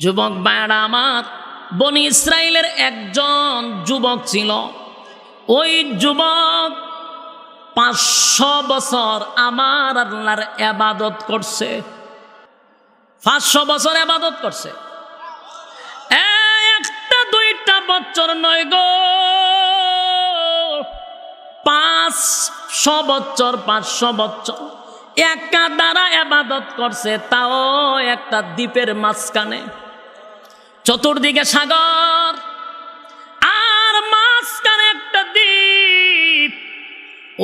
যুবক ভাইরা আমার, বনি ইসরাইলের একজন যুবক ছিল। ওই যুবক 500 বছর আমার আল্লাহর ইবাদত করছে। 500 বছর ইবাদত করছে। একটা দুইটা বছর নয় গো, 500 বছর, 500 বছর একা দ্বারা ইবাদত করছে, তাও একটা দ্বীপের মাঝখানে। চতুর্দিকে সাগর আর মাঝখানে একটা দ্বীপ।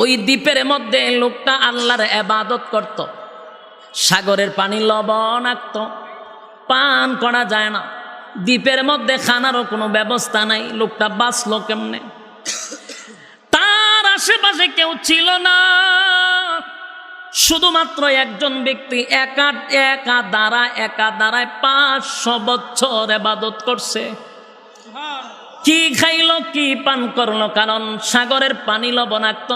ওই দ্বীপের মধ্যে লোকটা আল্লাহর ইবাদত করত। সাগরের পানি লবণাক্ত, পান করা যায় না। দ্বীপের মধ্যে খানারও কোনো ব্যবস্থা নাই। লোকটা বাঁচলো কেমনে? তার আশেপাশে কেউ ছিল না, শুধুমাত্র একজন ব্যক্তি একা দাঁড়ায় 500 বছর ইবাদত করছে। কি খাইলো, কি পান করলো? কারণ সাগরের পানি লবণাক্ত,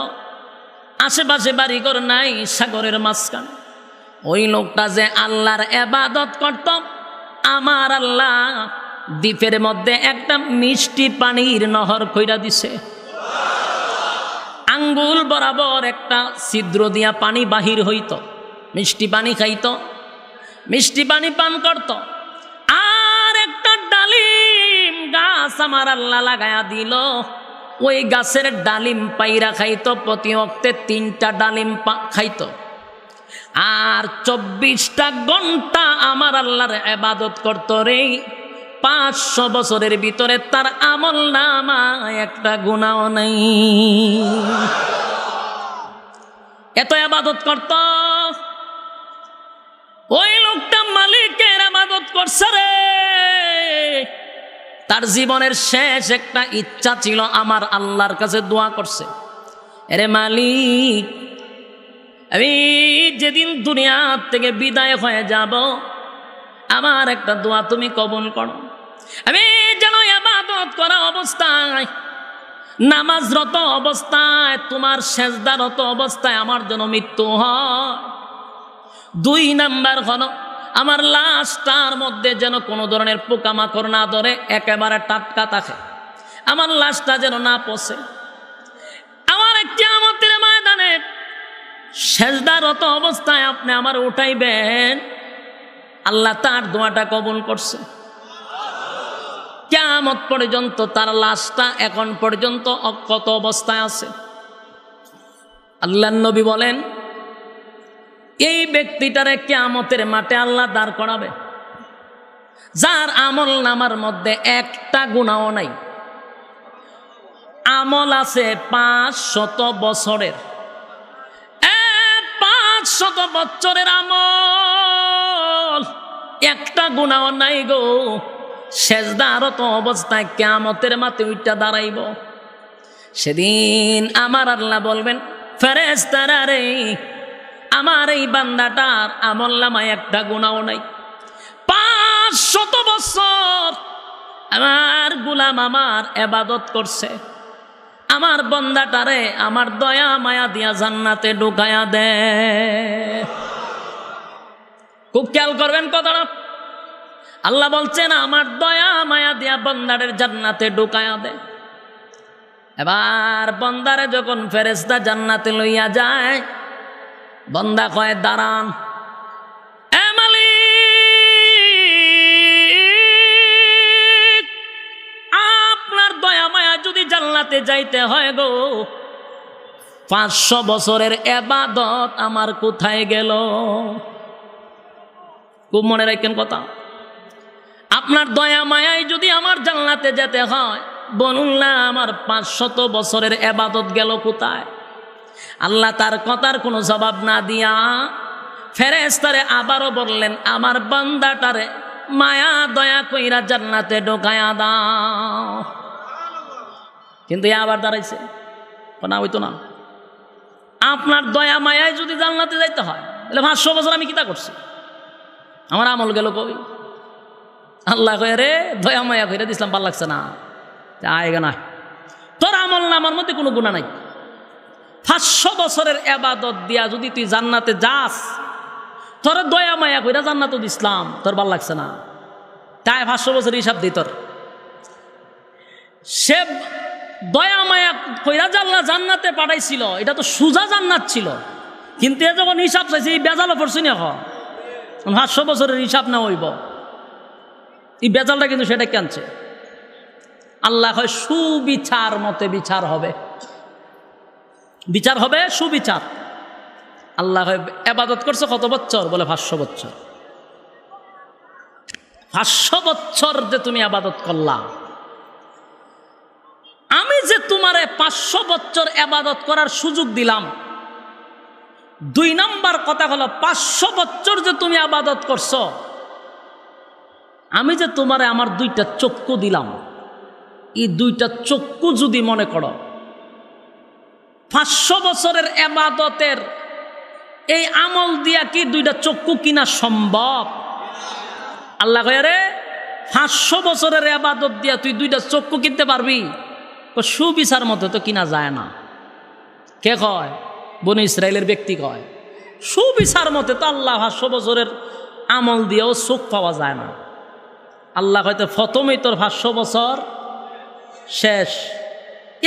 আশেপাশে বাড়িঘর নাই, সাগরের মাঝখানে। ওই লোকটা যে আল্লাহর ইবাদত করত, আমার আল্লাহ দ্বীপের মধ্যে একটা মিষ্টি পানির নহর কইরা দিছে। আঙ্গুল বরাবর একটা ছিদ্র দিয়া পানি বাহির হইত। মিষ্টি পানি খাইত, মিষ্টি পানি পান করত। আর একটা ডালিম গাছ আমার আল্লাহ লাগায়া দিল। ওই গাছের ডালিম পাইরা খাইত। প্রতি ওয়াক্তে 3টা ডালিম খাইত। আর 24টা ঘন্টা আমার আল্লাহর ইবাদত করত রে। 500 বছরের ভিতরে তার আমল নামায় একটা গুনাহ নাই। এত ইবাদত করত। ওই লোকটা মালিকের ইবাদত করছে রে। তার জীবনের শেষ একটা ইচ্ছা ছিল, আমার আল্লাহর কাছে দোয়া করছে, আরে মালিক, আমি যেদিন দুনিয়া থেকে বিদায় হয়ে যাব, আমার একটা দোয়া তুমি কবুল করো। আমি যেন ইবাদত করা অবস্থায়, নামাজরত অবস্থায়, তোমার সেজদারত অবস্থায় আমার যেন মৃত্যু হয়। 2 নাম্বার হলো, আমার লাশটার মধ্যে যেন কোনো ধরনের পোকামাকড় না ধরে, একেবারে টাটকা থাকে। আমার লাশটা যেন না পচে। আমার কিয়ামতের ময়দানে সেজদারত অবস্থায় আপনি আমার উঠাইবেন। আল্লাহ তার দোয়াটা কবুল করছে। কিয়ামত পর্যন্ত তার লাশটা এখন পর্যন্ত অক্ষত অবস্থায় আছে। আল্লাহর নবী বলেন, এই ব্যক্তিটারে কিয়ামতের মাঠে আল্লাহ দাঁড় করাবে, যার আমল নামার মধ্যে একটা গুনাহ নাই। আমল আছে 500 বছরের। 500 বছরের আমল, একটা গুনাহ নাই গো। সেজদারত অবস্থায় কিয়ামতের মাঠে উঠা দাঁড়াইব। সেদিন আমার আল্লাহ বলবেন, ফেরেশতারা রে, আমার এই বান্দাটার আমল নামায় একটা গুনাহ নাই। 500 বছর আমার গোলাম আমার ইবাদত করছে। আমার বান্দাটারে আমার দয়া মায়া দিয়া জান্নাতে ঢুকায়া দে। খুব খেয়াল করবেন কথাটা। আল্লাহ বলছেন, আমার দয়া মায়া দিয়া বান্দারের জান্নাতে ঢুকায়া দে। এবার বান্দারে যখন ফেরেশতা জান্নাতে লইয়া যায়, বান্দা কয়, দাঁড়ান, এ মালিক, আপনার দয়া মায়া যদি জান্নাতে যাইতে হয় গো, 500 বছরের ইবাদত আমার কোথায় গেল? খুব মনে রাখেন কথা। আপনার দয়া মায়ায় যদি আমার জান্নাতে যেতে হয়, বলুন না আমার 500 বছরের ইবাদত গেল কোথায়? আল্লাহ তার কথার কোনো জবাব না দিয়া ফেরেশতারে আবারও বললেন, আমার বান্দাটারে মায়া দয়া কইরা জান্নাতে ঢোকায়া দাও। কিন্তু আবার দাঁড়াইছে না, হইতো না। আপনার দয়া মায়ায় যদি জান্নাতে যাইতে হয়, তাহলে 500 বছর আমি কিতা করছি? আমার আমল গেল কই? আল্লাহ কয়ে, রে দয়া মায়া কইরা দিছিলাম, ভাল লাগছে না, আয়গা না, তোর আমল না আমার মধ্যে কোনো গুনাহ নাই। 500 বছরের ইবাদত দিয়া যদি তুই জান্নাতে যাস, তোর দয়া মায়া কইরা জান্নাত দিছিলাম, তোর ভাল লাগছে না, তাই 500 বছর হিসাব দিত। সে দয়া মায়া কইরা আল্লাহ জান্নাতে পাঠাইছিল, এটা তো সুজা জান্নাত ছিল, কিন্তু এ যখন হিসাব চাইছে এই বেজালও পড়ছি না। 500 বছরের হিসাব না হইব, এই বেজালটা কিন্তু সেটা কেনছে। আল্লাহ হয় সুবিচার মতে বিচার হবে, বিচার হবে সুবিচার। আল্লাহ হয় ইবাদত করছে কত বছর? বলে 500 বছর। 500 বছর যে তুমি ইবাদত করলা, আমি যে তোমারে 500 বছর ইবাদত করার সুযোগ দিলাম। 2 নম্বর কথা হলো 500 বছর যে তুমি ইবাদত করছো, আমি যে তোমারে আমার 2টা চক্ষু দিলাম, এই 2টা চক্ষু যদি মনে করো 500 বছরের ইবাদতের এই আমল দিয়া কি 2টা চক্ষু কিনা সম্ভব? আল্লাহ কয় রে 500 বছরের ইবাদত দিয়া তুই 2টা চক্ষু কিনতে পারবি? সুবিচার মতো তো কিনা যায় না। কে কয়? বনি ইসরায়েলের ব্যক্তি কয় সুবিচার মতে তো আল্লাহ 500 বছরের আমল দিয়েও চোখ পাওয়া যায় না। আল্লাহ হয়তো প্রথমেই তোর 500 বছর শেষ,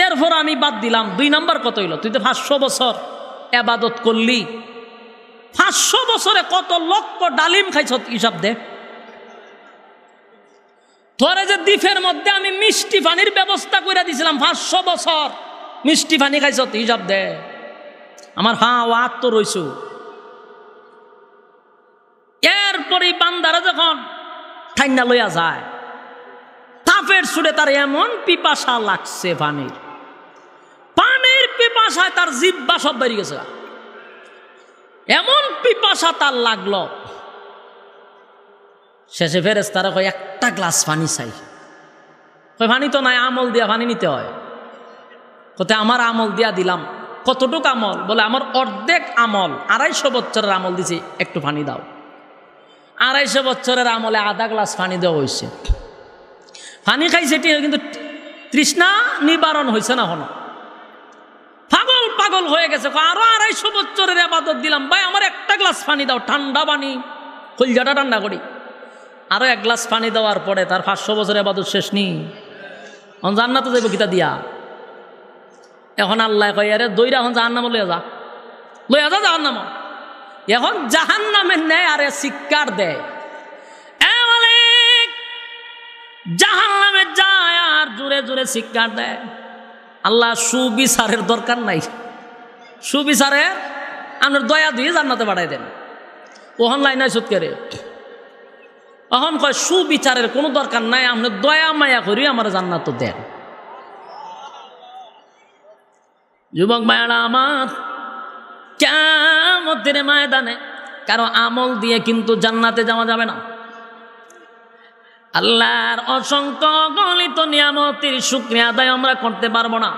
এরপর আমি বাদ দিলাম। 2 নম্বর কত হইল? তুই তো 500 বছর ইবাদত করলি, 500 বছরে কত লক্ষ ডালিম খাইছ হিসাব দে। তোরে যে দ্বীপের মধ্যে আমি মিষ্টি পানির ব্যবস্থা করে দিয়েছিলাম, 500 বছর মিষ্টি পানি খাইছ হিসাব দে। আমার হাত তো রইছু। এরপরে বান্দারা যখন ঠান্ডা লইয়া যায়, তাপের সুরে তার এমন পিপাসা লাগছে, পানির পিপাসায় তার জিহ্বা সব বেরিয়ে গেছে। এমন পিপাসা তার লাগলো, শেষে ফেরেশতারা কয় 1টা গ্লাস পানি চাই। কয় পানি তো নাই, আমল দিয়া পানি নিতে হয়। কতে আমার আমল দিয়া দিলাম। কতটুকু আমল? বলে আমার অর্ধেক আমল, 250 বছরের আমল দিছি, একটু পানি দাও। 250 বছরের আমলে 1/2 গ্লাস পানি দেওয়া হয়েছে। পানি খাইছে কিন্তু তৃষ্ণা নিবারণ হয়েছে না। হলো পাগল পাগল হয়ে গেছে। আরো 250 বছরের ইবাদত দিলাম, ভাই আমার 1টা গ্লাস পানি দাও, ঠান্ডা পানি, কলজাটা ঠান্ডা করি। আরো 1 গ্লাস পানি দেওয়ার পরে তার 500 বছরের ইবাদত শেষ নি। জান্নাতে যাইব কিতা দিয়া? এখন আল্লাহ কয় আরে দইরা এখন জাহান্নাম লইয়া যা জাহান্নাম। এখন জাহান্নামের নেয় আরে শিক্ষার দেয়, জাহান্নামে যায় আর জোরে জোরে শিক্ষার দেয়। আল্লাহ সুবিচারের দরকার নাই, সুবিচারের আপনার দয়া দিয়ে জান্নাতে পাঠাই দেন। ওহন লাইন নাই সুৎকেরে, এখন কয় সুবিচারের কোনো দরকার নাই, আপনার দয়া মায়া করি আমার জান্নাত দেন। যুবক ভাইরা আমার, কিয়ামতের ময়দানে কারো আমল দিয়ে কিন্তু জান্নাতে যাওয়া যাবে না। আল্লাহর অসংখ্য গলিত নিয়ামতের শুকরিয়া আদায় আমরা করতে পারবো না।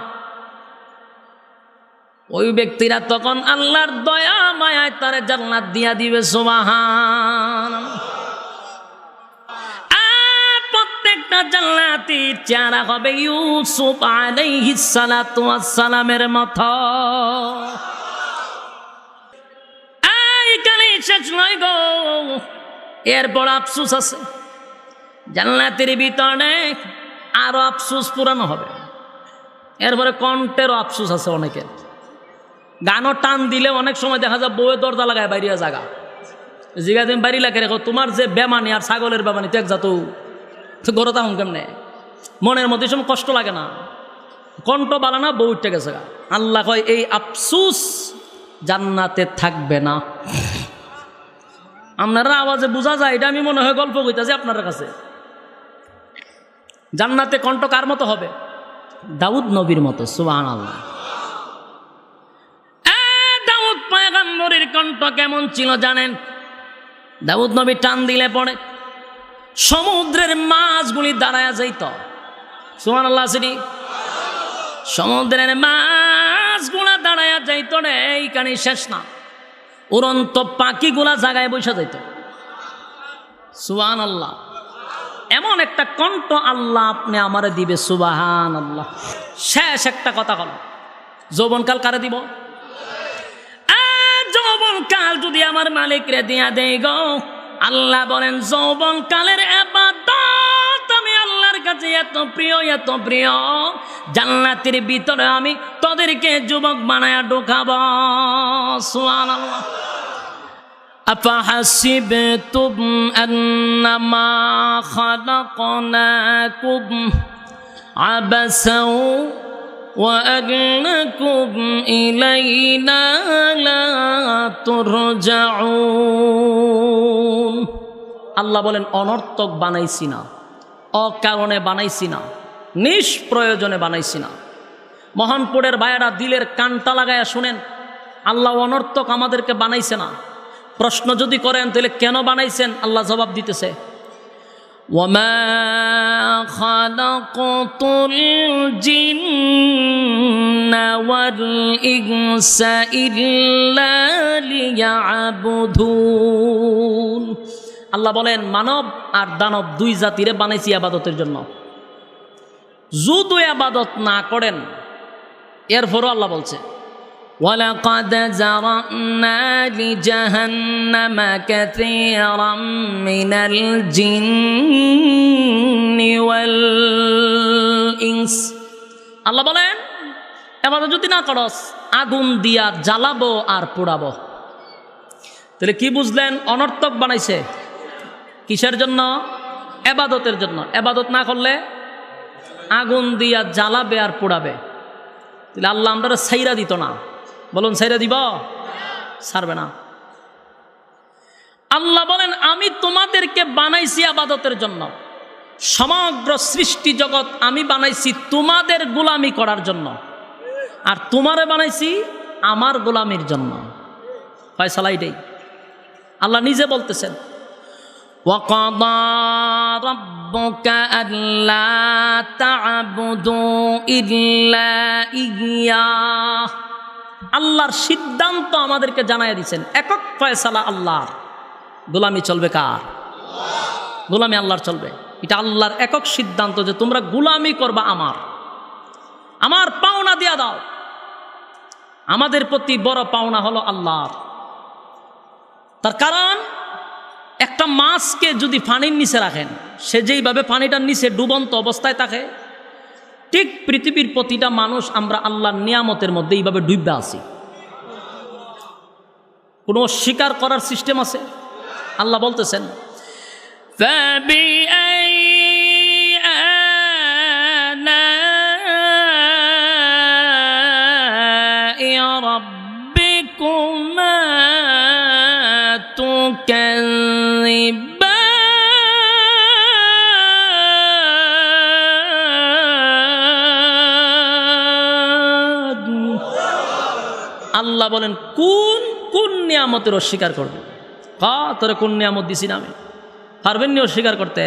ওই ব্যক্তিরা তখন আল্লাহর দয়া মায়ায় তারে জান্নাত দিয়া দিবে। সুবহানাল্লাহ। প্রত্যেকটা জান্নাতীর চেহারা হবে ইউসুফ আলাইহিস সালাতু ওয়াস সালামের মতো। এইখানে শেষ নয় গো, এরপর আফসোস আছে। জান্নাতের ভিতরে আরো আফসোস পুরানো হবে। এরপরে কণ্ঠেরও আফসোস আছে অনেকের। গানও টান দিলে অনেক সময় দেখা যায় বউয়ের দরজা লাগায় বাইরিয়া জায়গা জিগা তুমি বাড়ি লাগে রেখো, তোমার যে বেমানি আর ছাগলের বেমানি তো এক যা তো গরতা হুম কেমনে মনের মধ্যে সময় কষ্ট লাগে না, কণ্ঠ বালা না, বউ উঠে গেছে। আল্লাহ কয় এই আফসোস জান্নাতে থাকবে না। আপনারা আওয়াজে বোঝা যায়, এটা আমি মনে হয় গল্প কইতাছি আপনার কাছে। জান্নাতে কণ্ঠ কার মতো হবে? দাউদ নবীর মতো। সুবহানাল্লাহ। দাউদ পয়গম্বরের কণ্ঠ কেমন ছিল জানেন? দাউদ নবী টান দিলে পড়ে সমুদ্রের মাছগুলি দাঁড়ায়া যাইত। সুবহানাল্লাহ। সমুদ্রের মাছগুলা দাঁড়ায়া যাইত রে। এইখানে শেষ না, উড়ন্ত পাখিগুলা জায়গায় বসে যাইত। সুবহানাল্লাহ। এমন একটা কণ্ঠ আল্লাহ আপনি আমারে দিবে। সুবহানাল্লাহ। শেষ একটা কথা হল, যৌবনকাল কারে দিব? যৌবনকাল যদি আমার মালিক রে দিয়া দেই গো, আল্লাহ বলেন যৌবনকালের ইবাদত এত প্রিয় জান্নাতের ভিতরে আমি তোদেরকে যুবক বানায়া ঢোকাবো। সুবহানাল্লাহ। أفحسبتم أنما خلقناكم عبثا وأنكم إلينا لا ترجعون। আল্লাহ বলেন অনর্থক বানাইছি না, অকারণে বানাইছি না, নিষ্প্রয়োজনে বানাইছি না। মোহনপুরের ভাইয়েরা দিলের কানটা লাগায়া শুনেন, আল্লাহ অনর্থক আমাদেরকে বানাইছে না। প্রশ্ন যদি করেন তাহলে কেন বানাইছেন, আল্লাহ জবাব দিতেছে, ওয়ামা খালাকতুল জিন্না ওয়াল ইনসা ইল্লা লিয়াবুদুন। আল্লাহ বলেন মানব আর দানব দুই জাতিরে বানাইছি ইবাদতের জন্য। যদি ইবাদত না করেন, এরপরও আল্লাহ বলছে وَلَقَدْ زَرَعْنَا لِجَهَنَّمَ كَثِيرًا مِنَ الْجِنِّ وَالْإِنسِ। আল্লাহ বলেন এবার যদি না করস আগুন দিয়া জ্বালাবো আর পোড়াবো। তাহলে কি বুঝলেন? অনর্থক বানাইছে কিসের জন্য? ইবাদতের জন্য। ইবাদত না করলে আগুন দিয়া জ্বালাবে আর পোড়াবে। তাহলে আল্লাহ আমরা ছাইরা দিত না। বলুন ছাইরা দিব? ছাড়বে না। আল্লাহ বলেন আমি তোমাদেরকে বানাইছি ইবাদতের জন্য। সমগ্র সৃষ্টি জগৎ আমি বানাইছি তোমাদের গোলামি করার জন্য, আর তোমারে বানাইছি আমার গোলামির জন্য। ফয়সালা এটাই। আল্লাহ নিজে বলতেছেন وَقَضَى رَبُّكَ أَلَّا تَعْبُدُوا إِلَّا إِيَّاهُ। আল্লাহর সিদ্ধান্ত আমাদেরকে জানাইয়া দিয়েছেন, একক ফয়সালা আল্লাহর। গোলামি চলবে কার? গোলামি আল্লাহর চলবে। এটা আল্লাহর একক সিদ্ধান্ত যে তোমরা গোলামি করবা আমার, আমার পাওনা দিয়া দাও। আমাদের প্রতি বড় পাওনা হলো আল্লাহর। তার কারণ একটা মাছকে যদি পানির নিচে রাখেন, সে যেইভাবে পানিটার নিচে ডুবন্ত অবস্থায় থাকে, ঠিক পৃথিবীর প্রতিটা মানুষ আমরা আল্লাহর নিয়ামতের মধ্যে এইভাবে ডুববে আছি। কোনো স্বীকার করার সিস্টেম আছে? আল্লাহ বলতেছেন আল্লাহ বলেন কোন কোন নিয়ামতের অস্বীকার করবে? তোরে কোন নিয়ামত দিছি না আমি? পারবেন নি অস্বীকার করতে?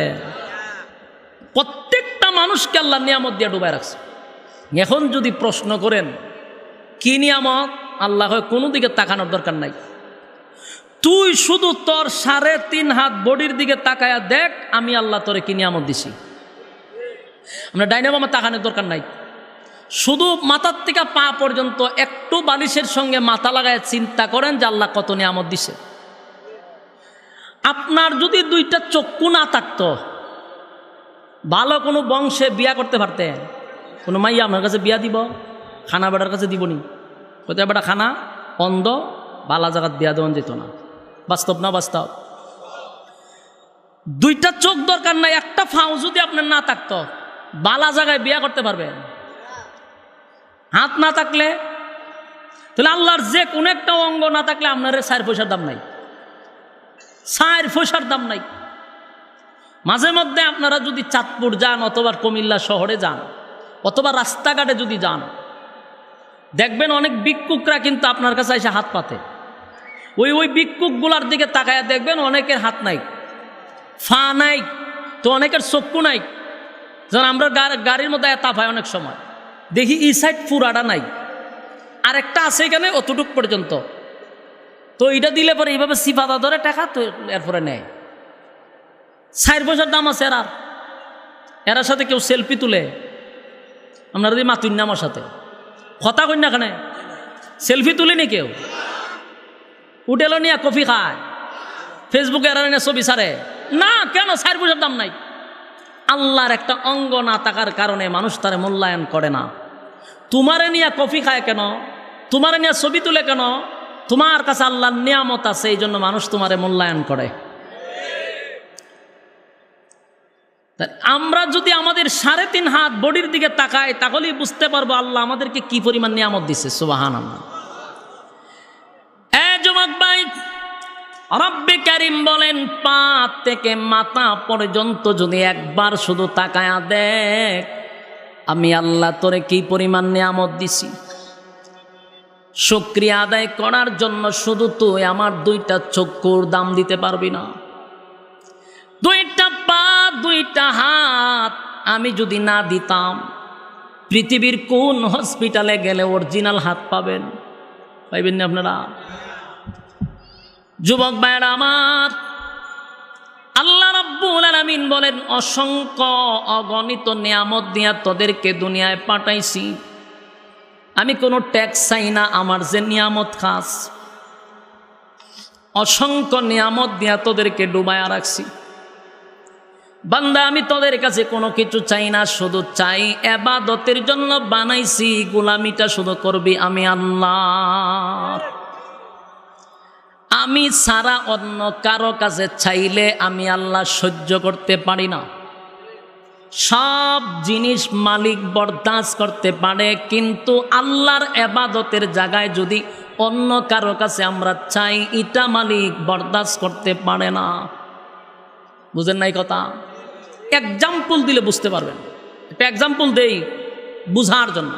প্রত্যেকটা মানুষকে আল্লাহ নিয়ামত দিয়ে ডুবাই রাখছে। এখন যদি প্রশ্ন করেন কি নিয়ামত, আল্লাহ হয় কোনো দিকে তাকানোর দরকার নাই। তুই শুধু তোর 3.5 হাত বডির দিকে তাকায়া দেখ আমি আল্লাহ তোরে কি নিয়ামত দিছি। আমরা ডাইনামা তাকানোর দরকার নাই। শুধু মাথার থেকে পা পর্যন্ত একটু বালিশের সঙ্গে মাথা লাগায় চিন্তা করেন যে আল্লাহ কত নিয়ামত দিছে। আপনার যদি 2টা চক্ষু না থাকতো, ভালো কোনো বংশে বিয়া করতে পারতেন? কোনো মাইয়া আপনার কাছে বিয়া দিব? খানা বেটার কাছে দিবনি? কোথায় বেটা খানা অন্ধ, বালা জায়গাত বিয়া দেওয়া যেত না। বাস্তব না বাস্তব? 2টা চোখ দরকার নাই, একটা ফাও যদি আপনার না থাকতো, বালা জায়গায় বিয়া করতে পারবেন? হাত না থাকলে? তাহলে আল্লাহর যে কোনো একটা অঙ্গ না থাকলে আপনার 4 পয়সার দাম নাই। 4 পয়সার দাম নাই। মাঝে মধ্যে আপনারা যদি চাঁদপুর যান, অথবা কুমিল্লা শহরে যান, অথবা রাস্তাঘাটে যদি যান, দেখবেন অনেক ভিক্ষুকরা কিন্তু আপনার কাছে এসে হাত পাতে। ওই ভিক্ষুকগুলার দিকে তাকায় দেখবেন অনেকের হাত নাই, ফা নাই, তো অনেকের চক্ষু নাই। যেমন আমরা গাড়ির মধ্যে তাফায় অনেক সময় দেখি এই সাইড পুরাটা নাই, আর একটা আছে এখানে অতটুক পর্যন্ত। তো এটা দিলে পরে এইভাবে সিফাদা ধরে টাকা তো এরপরে নেয়। 4 পয়সার দাম আছে। আর এরার সাথে কেউ সেলফি তুলে, আপনারা যদি মাতুন না আমার সাথে কথা কই না, এখানে সেলফি তুলিনি কেউ। উঠেলো নিয়ে কফি খায়, ফেসবুকে এরা নিয়ে ছবি ছাড়ে না। কেন? 4 পয়সার দাম নাই। আল্লাহর একটা অঙ্গ না থাকার কারণে মানুষ তারে মূল্যায়ন করে না। তোমারে নিয়ে কফি খায় কেন, তোমারে নিয়ে ছবি তুলে কেন? তোমার কাছে আল্লাহর নিয়ামত আছে, এই জন্য মানুষ তোমারে মূল্যায়ন করে। আমরা যদি আমাদের 3.5 হাত বডির দিকে তাকাই তাহলেই বুঝতে পারবো আল্লাহ আমাদেরকে কি পরিমাণ নিয়ামত দিছে। সুবহানাল্লাহ। যুবক ভাই, রব্বে কারীম বলেন, পা থেকে মাথা পর্যন্ত যদি একবার শুধু তাকায়া দেখ আমি আল্লাহ তোরে কি পরিমাণ নিয়ামত দিছি। শুকরিয়া আদায় করার জন্য শুধু তুই আমার 2টা চক্ষুর দাম দিতে পারবি না, 2টা পা 2টা হাত আমি যদি না দিতাম, পৃথিবীর কোন হসপিটালে গেলে অরিজিনাল হাত পাবেন? পাইবেন না আপনারা? যুবক ভাইরা আমার, আল্লাহ রাব্বুল আলামিন বলেন, অসংখ্য অগণিত নিয়ামত দিয়া তোদেরকে দুনিয়ায় পাঠাইছি, আমি কোনো ট্যাক্স চাই না, আমার যে নিয়ামত খাস, অসংখ্য নিয়ামত দিয়া তোদেরকে ডুবায়া রাখছি। বান্দা আমি তোদের কাছে কোনো কিছু চাই না, শুধু চাই ইবাদতের জন্য বানাইছি, গোলামিটা শুধু করবি আমি আল্লাহ। আমি সারা অন্য কারো কাছে চাইলে আমি আল্লাহ সহ্য করতে পারি না। সব জিনিস মালিক বরদাস্ত করতে পারে, কিন্তু আল্লাহর ইবাদতের জায়গায় যদি অন্য কারো কাছে আমরা চাই, এটা মালিক বরদাস্ত করতে পারে না। বুঝেন নাই কথা? এক্সাম্পল দিলে বুঝতে পারবেন। একটা এক্সাম্পল দেই বুঝার জন্য।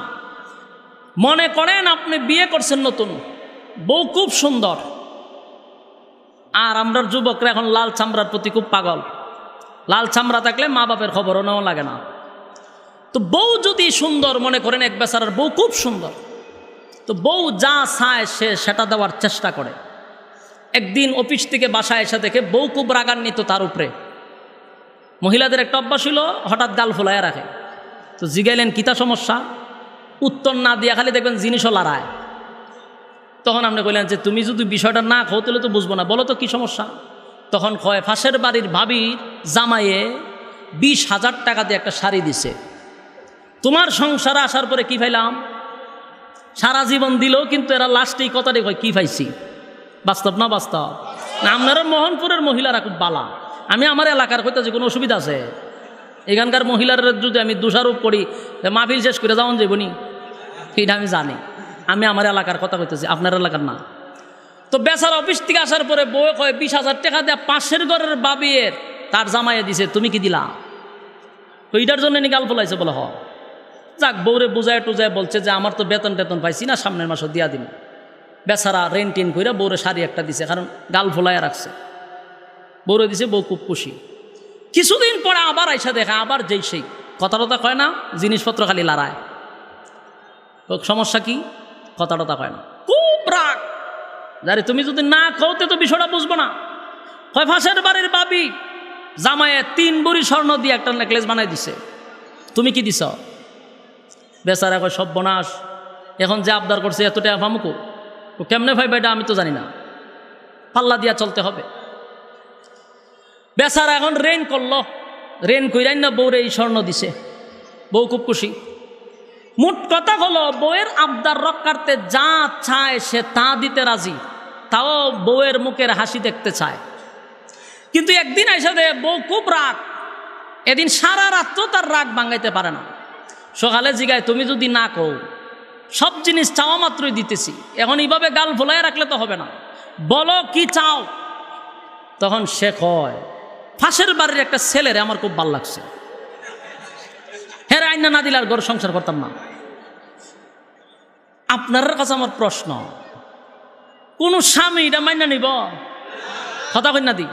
মনে করেন আপনি বিয়ে করছেন নতুন, বউ খুব সুন্দর, আর আমরা যুবকরা এখন লাল চামড়ার প্রতি খুব পাগল। লাল চামড়া থাকলে মা বাপের খবরও নেওয়া লাগে না। তো বউ যদি সুন্দর, মনে করেন এক বেচারার বউ খুব সুন্দর, তো বউ যা চায় সে সেটা দেওয়ার চেষ্টা করে। একদিন অফিস থেকে বাসায় এসে দেখে বউ খুব রাগান্বিত তার উপরে। মহিলাদের একটা অভ্যাস ছিল, হঠাৎ গাল ফুলাইয়া রাখে। তো জিগাইলেন কিতা সমস্যা, উত্তর না দিয়া খালি দেখবেন জিনিসও লড়ায়। তখন আপনি কইলেন যে তুমি যদি বিষয়টা না খাও তাহলে তো বুঝবো না, বলো তো কি সমস্যা। তখন কয়, পাশের বাড়ির ভাবির জামাইয়ে 20,000 টাকা দিয়ে একটা শাড়ি দিছে, তোমার সংসারে আসার পরে কি পাইলাম? সারা জীবন দিল, কিন্তু এরা লাস্টেই কথাটি কয় কি পাইছি। বাস্তব না বাস্তব? না আপনারা মোহনপুরের মহিলারা খুব বালা। আমি আমার এলাকার কইতে যে কোনো অসুবিধা আছে? এখানকার মহিলারা যদি আমি দোষারোপ করি মাহফিল শেষ করে যাওয়ান যাবনি, এটা আমি জানি। আমি আমার এলাকার কথা কইতেছি, আপনার এলাকার না। তো বেচারা অফিস থেকে আসার পরে বউ কয় 20,000 টাকা দেয়া পাশের ঘরের বাবিয়ের তার জামাইয়ে দিছে, তুমি কি দিলা? তো এইটার জন্য নিকাল ফলাইছে বলে। যাক, বউরে বুঝায় টুজায় বলছে যে আমার তো বেতন টেতন পাইছি না, সামনের মাসও দিয়া দিন। বেচারা রেন টেন কইরা বউরে শাড়ি একটা দিছে, কারণ গাল ফোলাইয়া রাখছে। বউরে দিছে, বউ খুব খুশি। কিছুদিন পরে আবার আইসা দেখা, আবার যেই সেই কথা টথা কয় না, জিনিসপত্র খালি লড়ায়। সমস্যা কি? কথা টথা কয় না, খুব রাগ। যারে তুমি যদি না খাওতে তো বিষয়টা বুঝবো না। হয় ফাঁসের বাড়ির বাবি জামাইয়ে 3 ভরি স্বর্ণ দিয়ে একটা নেকলেস বানাই দিছে, তুমি কি দিছ? বেচারা কয় সর্বনাশ, এখন যে আবদার করছে এত টাকা ফামুকো, ও কেমনে ভাইবা এটা আমি তো জানি না, পাল্লা দিয়া চলতে হবে। বেচারা এখন রেন করলো, রেন কইরাই না বউরে এই স্বর্ণ দিছে, বউ খুব খুশি। মোট কথা হলো বউয়ের আবদার রক্ষার্থে যা চায় সে তা দিতে রাজি, তাও বউয়ের মুখের হাসি দেখতে চায়। কিন্তু একদিন এসে দে বউ খুব রাগ, এদিন সারা রাত্র তার রাগ ভাঙাইতে পারে না। সকালে জিগায় তুমি যদি না কও, সব জিনিস চাওয়া মাত্রই দিতেছি, এখন এইভাবে গাল ভোলাই রাখলে তো হবে না, বলো কি চাও। তখন সে কয় ফাঁসের বাড়ির একটা ছেলেরে আমার খুব ভাল লাগছে, হের আইনা না দিলে আর ঘর সংসার করতাম না। আপনার কাছে আমার প্রশ্ন, কোন স্বামী এটা মাইনা নিব? কথা কই না দি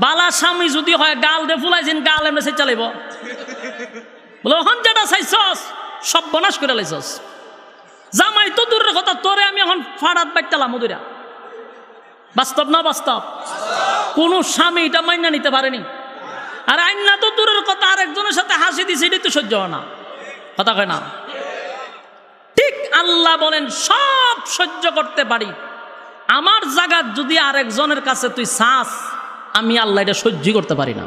বালা স্বামী যদি হয় গাল দে ফুলাইছেন, গাল এমনি সে চালাইব, বলে হন যেটা চাইছস সব বনাশ করে লাইছস। জামাই তো দূরের কথা, তোরে আমি এখন ফাড়াত বাইতালাম মধুরা। বাস্তব না বাস্তব? কোন স্বামী এটা মাইনা নিতে পারেনি। আর আইনা তো দূরের কথা, আরেকজনের সাথে হাসি দিছে, এটাই তো সহ্য হয় না। কথা কয় না? ঠিক আল্লাহ বলেন সব সহ্য করতে পারি, আমার জায়গা যদি আরেকজনের কাছে তুই চাস, আমি আল্লাহ এটা সহ্য করতে পারি না।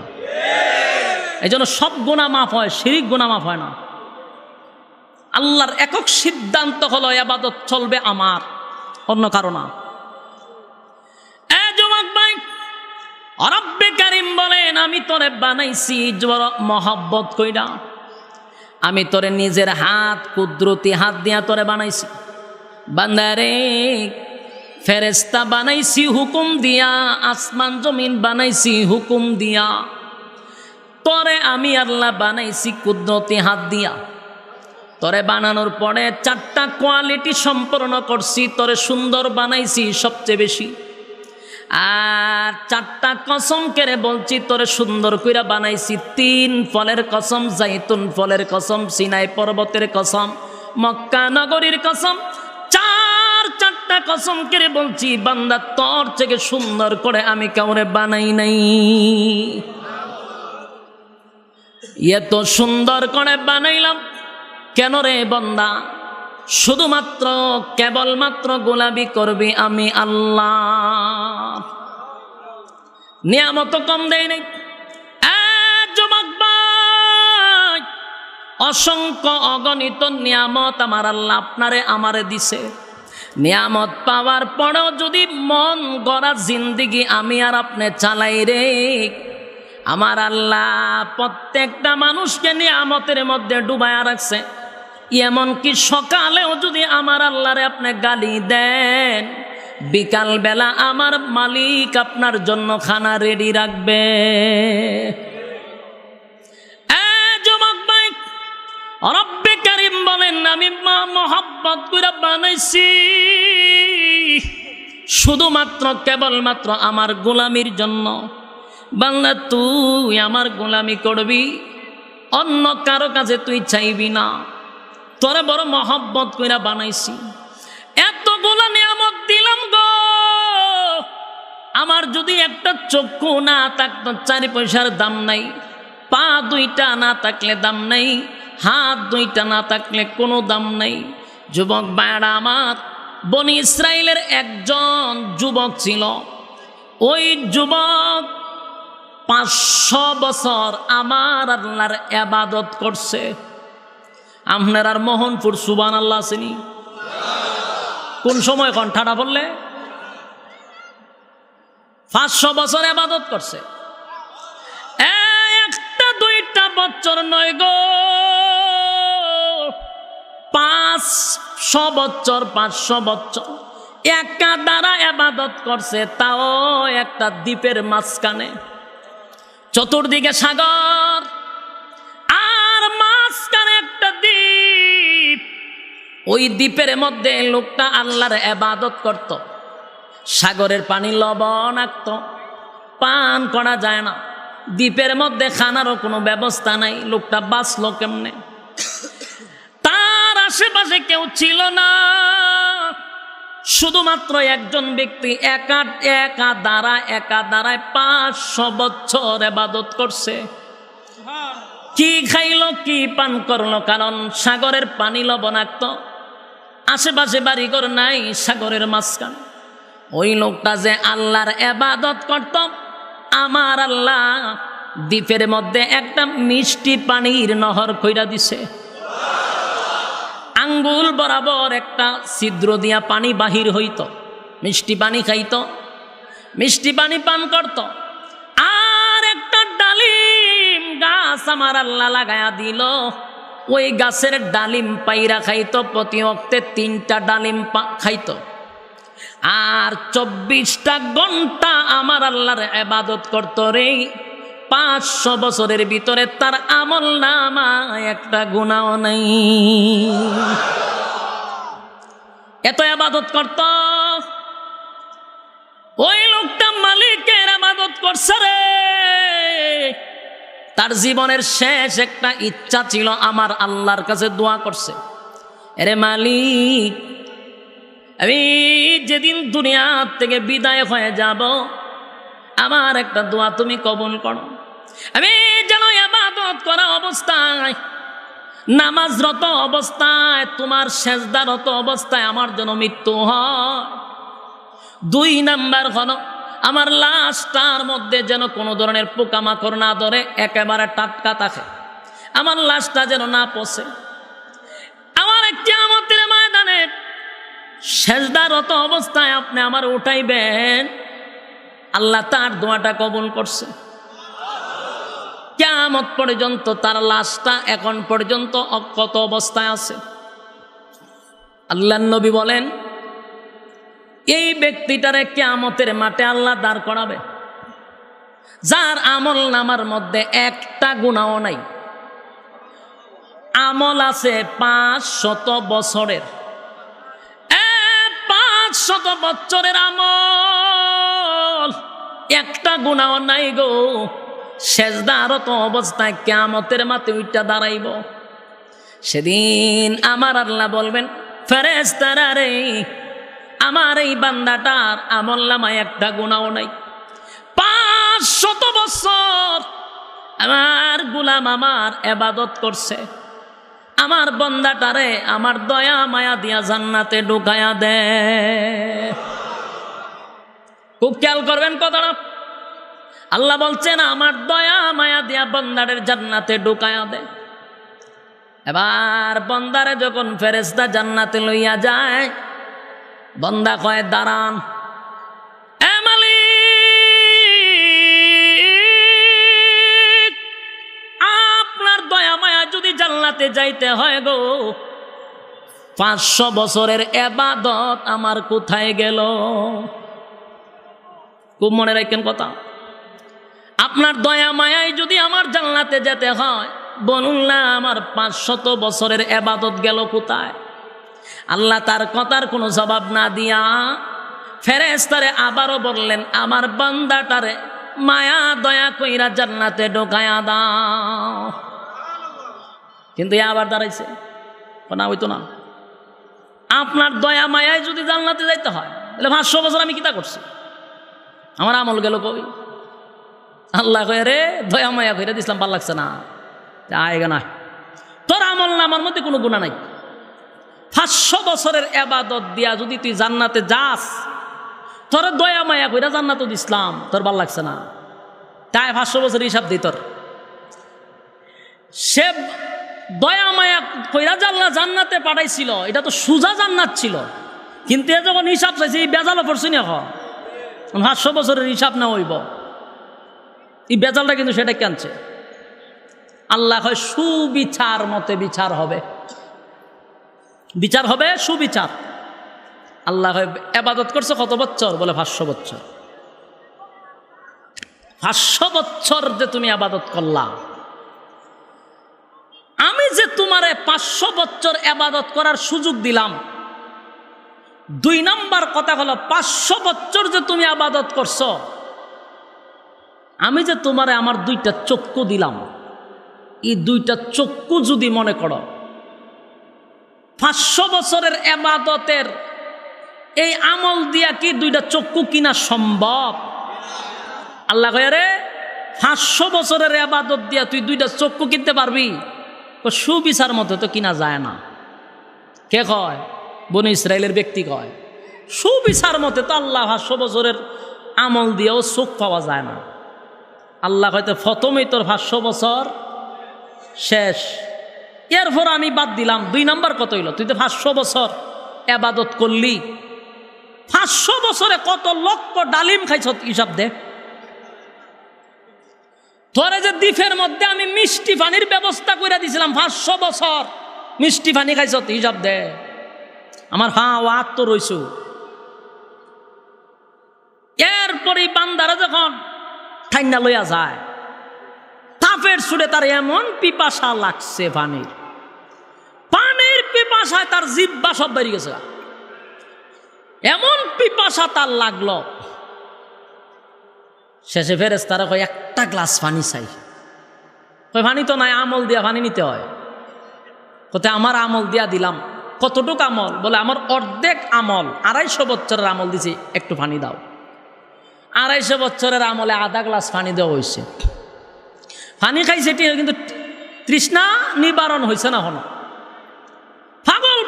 এই জন্য সব গুনাহ মাফ হয়, শিরিক গুনাহ মাফ হয় না। আল্লাহর একক সিদ্ধান্ত হলো ইবাদত চলবে আমার, অন্য কারো না। যুবক ভাই, রব্বে কারীম বলেন আমি তোরে বানাইছি বড় মহব্বত কইরা, আমি তোরে নিজের হাত কুদরতি হাত দিয়া তোরে বানাইছি। বান্দারে ফেরেশতা বানাইছি হুকুম দিয়া, আসমান জমিন বানাইছি হুকুম দিয়া, তোরে আমি আল্লাহ বানাইছি কুদরতি হাত দিয়া। তোরে বানানোর পরে 4টা কোয়ালিটি সম্পূর্ণ করছি, তোরে সুন্দর বানাইছি সবচেয়ে বেশি। আর 4টা কসম কেড়ে বলছি তোরে সুন্দর কইরা বানাইছি। 3 ফলের কসম, জাইতুন ফলের কসম, সিনাই পর্বতের কসম, মক্কা নগরীর কসম। 4টা কসম কেড়ে বলছি বান্দা তোর থেকে সুন্দর করে আমি কাউরে বানাই নাই। এত সুন্দর করে বানাইলাম কেন রে বান্দা? শুধুমাত্র কেবলমাত্র গোলামি করবি আমি আল্লাহ। নিয়ামত কম দেয় নাই। যুবক ভাই, অসংখ্য অগণিত নিয়ামত আমার আল্লাহ আপনারে আমারে দিছে। নিয়ামত পাওয়ার পরেও যদি মন গড়া জিন্দিগি আমি আর আপনি চালাই রে, আমার আল্লাহ প্রত্যেকটা মানুষকে নিয়ামতের মধ্যে ডুবায়া রাখছে। এমনকি সকালেও যদি আমার আল্লাহরে আপনি গালি দেন, বিকাল বেলা আমার মালিক আপনার জন্য খানা রেডি রাখবে। যুবক ভাই, রব্বে কারীম বলেন আমি মহব্বত করে বানাইছি শুধুমাত্র কেবলমাত্র আমার গোলামির জন্য। বান্দা তুই আমার গোলামি করবি, অন্য কারো কাছে তুই চাইবি না। তোরে বড় মহব্বত কইরা বানাইছি, এতগুলো নিয়ামত দিলাম গো। আমার যদি একটা চক্ষু না থাকতো 4 পয়সার দাম নাই, পা 2টা না থাকলে দাম নাই, হাত 2টা না থাকলে কোনো দাম নাই। যুবক ভাইরা আমার, বনি ইসরাইলের একজন যুবক ছিল। ওই যুবক 500 বছর আমার আল্লাহর ইবাদত করছে। আপনার আর মোহনপুর সুবহানাল্লাহ আসেনি? কোন সময় কণ্ঠাটা বললে 500 বছর ইবাদত করছে। 1টা 2টা বছর নয় গো, 500 বছর, 500 বছর একা দ্বারা ইবাদত করছে, তাও একটা দ্বীপের মাঝখানে। চতুর্দিকে সাগর আর মাঝখানে একটা দ্বীপ। ওই দ্বীপের মধ্যে লোকটা আল্লাহর ইবাদত করত। সাগরের পানি লবণাক্ত, পান করা যায় না। দ্বীপের মধ্যে খানারও কোনো ব্যবস্থা নাই। লোকটা বাঁচলো কেমনে? তার আশেপাশে কেউ ছিল না, শুধুমাত্র একজন ব্যক্তি একা দাঁড়ায় 500 বছর ইবাদত করছে। কি খাইলো, কি পান করলো? কারণ সাগরের পানি লবণাক্ত, আশেপাশে বাড়িঘর নাই, সাগরের মাঝখানে। ওই লোকটা যে আল্লাহর ইবাদত করত, আমার আল্লাহ দ্বীপের মধ্যে একটা মিষ্টি পানির নহর কইরা দিছে। আঙ্গুল বরাবর একটা ছিদ্র দিয়া পানি বাহির হইত, মিষ্টি পানি খাইত, মিষ্টি পানি পান করত। আর একটা ডালিম গাছ আমার আল্লাহ লাগায়া দিল। ওই গাছের ডালিম পাইরা খাইত, প্রতি ওয়াক্তে 3টা ডালিম খাইত। আর 24টা ঘন্টা আমার আল্লাহর ইবাদত করত রে। 500 বছরের ভিতরে তার আমল নামায় একটা গুনাহ নাই। এত ইবাদত করত। ওই লোকটা মালিকের ইবাদত করছে রে। তার জীবনের শেষ একটা ইচ্ছা ছিল, আমার আল্লাহর কাছে দোয়া করছে, এরে মালিক, আমি যেদিন দুনিয়া থেকে বিদায় হয়ে যাব, আমার একটা দোয়া তুমি কবুল করো। আমি যেন ইবাদত করা অবস্থায়, নামাজরত অবস্থায়, তোমার সেজদারত অবস্থায় আমার যেন মৃত্যু হয়। 2 নাম্বার হলো আমার লাশটার মধ্যে যেন কোনো ধরনের পোকামাকড় না ধরে, একেবারে টাটকা থাকে, আমার লাশটা যেন না পচে। আমার কিয়ামতের ময়দানে সেজদারত অবস্থায় আপনি আমার উঠাইবেন, আল্লাহ তার দোয়াটা কবুল করছে। কিয়ামত পর্যন্ত তার লাশটা এখন পর্যন্ত অক্ষত অবস্থায় আছে। আল্লাহর নবী বলেন, এই ব্যক্তিটারে কিয়ামতের মাঠে আল্লাহ দাঁড় করাবে, যার আমল নামার মধ্যে একটা গুনাহও নাই। আমল আছে 500 বছরের, 500 বছরের আমল, একটা গুনাহ নাই গো। সেজদারত অবস্থায় কিয়ামতের মাঠে উঠা দাঁড়াইব। সেদিন আমার আল্লাহ বলবেন, ফেরেশতারা রে, আমার এই বান্দাটার আমল নামায় একটা গুনাহ নাই। 500 বছর আমার গোলাম আমার ইবাদত করছে, আমার বান্দাটারে আমার দয়া মায়া দিয়া জান্নাতে ঢুকায়া দে। খুব খেয়াল করবেন কথাটা। আল্লাহ বলছেন, আমার দয়া মায়া দিয়া বান্দারের জান্নাতে ঢুকায়া দে। এবার বান্দারে যখন ফেরেশতা জান্নাতে লইয়া যায়, বান্দা কয়, দাঁড়ান, এ মালিক, আপনার দয়া মায়া যদি জান্নাতে যাইতে হয় গো, 500 বছরের ইবাদত আমার কোথায় গেল? খুব মনে রাখেন কথা। আপনার দয়া মায়ায় যদি আমার জান্নাতে যেতে হয়, বলুন না আমার 500 বছরের ইবাদত গেল কোথায়? আল্লাহ তার কথার কোনো জবাব না দিয়া ফেরেশতারে আবারও বললেন, আমার বান্দাটারে মায়া দয়া কইরা জান্নাতে ঢোকায়া দাও। কিন্তু আবার দাঁড়াইছে, না হইতো না। আপনার দয়া মায়ায় যদি জান্নাতে যাইতে হয়, তাহলে 500 বছর আমি কিতা করছি? আমার আমল গেল কই? আল্লাহ কয়ে, রে দয়া মায়া কইরা দিছিলাম, ভাল লাগছে না, আয়গা না, তোর আমল না আমার মধ্যে কোনো গুনাহ নাই। 500 বছরের ইবাদত দিয়া যদি তুই জান্নাতে যাস, তোর দয়া মায়া কইরা জান্নাতও দিছিলাম, তোর ভাল লাগছে না, তাই 500 বছর হিসাব দিই তোর। সে দয়া মায়া কইরা জান্নাতে পাঠাইছিল, এটা তো সুজা জান্নাত ছিল, কিন্তু এ যখন হিসাব চাইছে, এই বেজালও পড়ছি না। 500 বছরের হিসাব না হইব, এই বেজালটা কিন্তু সেটা কেনছে। আল্লাহ হয় সুবিচার মতে বিচার হবে, বিচার হবে সুবিচার। আল্লাহ হয় ইবাদত করছে কত বছর? বলে 500 বছর। 500 বছর যে তুমি ইবাদত করলা, আমি যে তোমারে 500 বছর ইবাদত করার সুযোগ দিলাম। 2 নম্বর কথা হলো, 500 বছর যে তুমি ইবাদত করছো, আমি যে তোমারে আমার 2টা চক্ষু দিলাম, এই 2টা চক্ষু যদি মনে করো 500 বছরের ইবাদতের এই আমল দিয়া কি 2টা চক্ষু কিনা সম্ভব? আল্লাহ কয়, রে 500 বছরের ইবাদত দিয়া তুই 2টা চক্ষু কিনতে পারবি? সুবিচার মতো তো কিনা যায় না। কে কয়? বনি ইসরায়েলের ব্যক্তি কয়, সুবিচার মতে তো আল্লাহ 500 বছরের আমল দিয়েও চোখ পাওয়া যায় না। আল্লাহ হয়তো প্রথমেই তোর 500 বছর শেষ, এরপর আমি বাদ দিলাম। 2 নম্বর কত হইল? তুই তো 500 বছর ইবাদত করলি, 500 বছরে কত লক্ষ ডালিম খাইছ হিসাব দে। তোরে যে দ্বীপের মধ্যে আমি মিষ্টি পানির ব্যবস্থা করে দিয়েছিলাম, 500 বছর মিষ্টি পানি খাইছ হিসাব দে। আমার ওয়াত তো রইছ। এরপরে বান্দারা যখন ঠান্ডা লইয়া যায়, তাপের সুরে তার এমন পিপাসা লাগছে, পানির পিপাসায় তার জিহ্বা সব বেরিয়ে গেছে। এমন পিপাসা তার লাগলো, শেষে ফেরেশতারা কয়, একটা গ্লাস পানি চাই। কয়, পানি তো নাই, আমল দিয়া পানি নিতে হয়। কোথায়? আমার আমল দিয়া দিলাম। কতটুক আমল? বলে আমার অর্ধেক আমল, 250 বছরের আমল দিছি, একটু পানি দাও। 250 বছরের আমলে আধা গ্লাস পানি দেওয়া হয়েছে। পানি খাইছে কিন্তু তৃষ্ণা নিবারণ হয়েছে না। হলো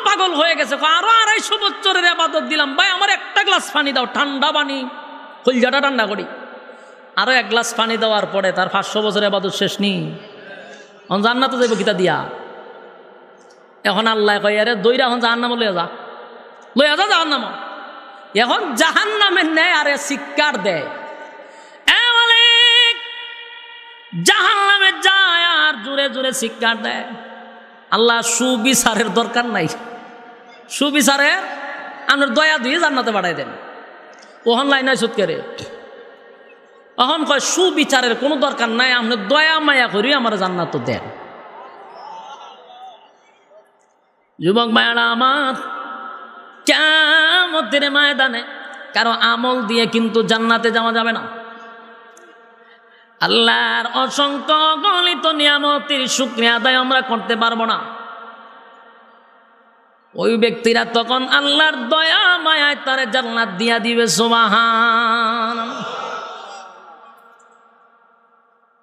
পাগল হয়ে গেছে। আরো 250 বছরের ইবাদত দিলাম, ভাই আমার একটা গ্লাস পানি দাও, ঠান্ডা পানি। কলজাটা ঠান্ডা করি। আরও এক গ্লাস পানি দেওয়ার পরে তার 500 বছরের ইবাদত শেষ নি, জান্নাতে যাইব কিতা দিয়া। এখন আল্লাহ কয় আরে দইরা এখন জাহান্নামে লইয়া যা জাহান্নাম। এখন জাহান্নামের নেয় আরে শিক্ষার দেয়, জাহান্নামে যায় আর জোরে জোরে শিক্ষার দেয়। আল্লাহ সুবিচারের দরকার নাই, সুবিচারে আপনার দয়া দিয়ে জান্নাতে পাঠাই দেন। ওহন লাইনায় সুদ করে এখন কয় সুবিচারের কোনো দরকার নাই, আপনার দয়া মায়া করি আমার জান্নাত দেন। যুবক ভাইরা আমার, কিয়ামতের ময়দানে কারো আমল দিয়ে কিন্তু জান্নাতে যাওয়া যাবে না। আল্লাহর অসংখ্য গলিত নিয়ামতের শুকরিয়া আদায় আমরা করতে পারবো না। ওই ব্যক্তিরা তখন আল্লাহর দয়া মায়ায় তারে জান্নাত দিয়া দিবে। সুবহানাল্লাহ।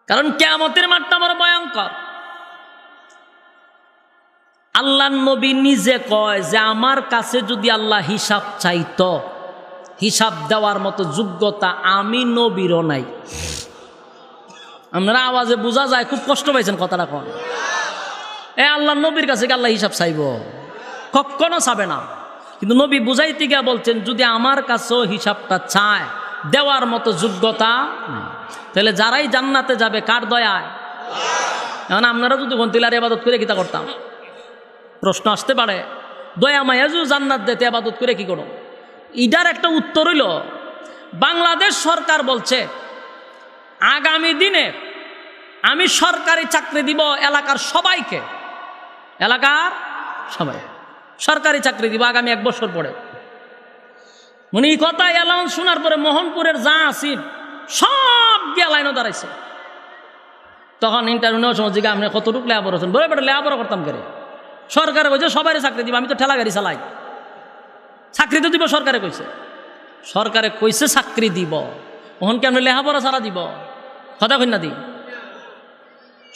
কারণ কিয়ামতের মাঠটা বড় ভয়ঙ্কর। আল্লাহর নবী নিজে কয় যে আমার কাছে যদি আল্লাহ হিসাব চাইতো, হিসাব দেওয়ার মতো যোগ্যতা আমি নবীরও নাই। আপনারা আওয়াজে বোঝা যায় খুব কষ্ট পাইছেন কথাটা কোন। আল্লাহর নবীর কাছে কি আল্লাহ হিসাব চাইব? কখনো চাবে না। কিন্তু নবী বুঝাইতে গিয়া বলছেন যদি আমার কাছেও হিসাবটা চায়, দেওয়ার মতো যোগ্যতা নেই। তাহলে যারাই জান্নাতে যাবে কার দয়ায়? এখন আপনারা যদি গন্তিলার ইবাদত করে কিতা করতাম? প্রশ্ন আসতে পারে, দয়া মায়া যদি জান্নাত দিতে ইবাদত করে কি করো? ইটার একটা উত্তর হইল, বাংলাদেশ সরকার বলছে আগামী দিনে আমি সরকারি চাকরি দিব এলাকার সবাইকে, এলাকার সবাই সরকারি চাকরি দিব আগামী 1 বছর পরে। উনি এই কথা অ্যালাউন্স শোনার পরে মোহনপুরের যা আসিফ সব গিয়া লাইনও দাঁড়াইছে। তখন ইন্টারভিউ নেওয়ার সময় জিজ্ঞাসা আপনি কতটুকু লেয়াবর আছেন? বলে বেটা লেয়াবর করতাম করে, সরকারে কইছে সবাই চাকরি দিব, আমি তো ঠেলা গাড়ি চালাই, চাকরি তো দিব সরকারে কইছে। সরকারে কইছে চাকরি দিব, ওহন কেমন লেহাপড়া ছাড়া দিব? কথা কই না দি।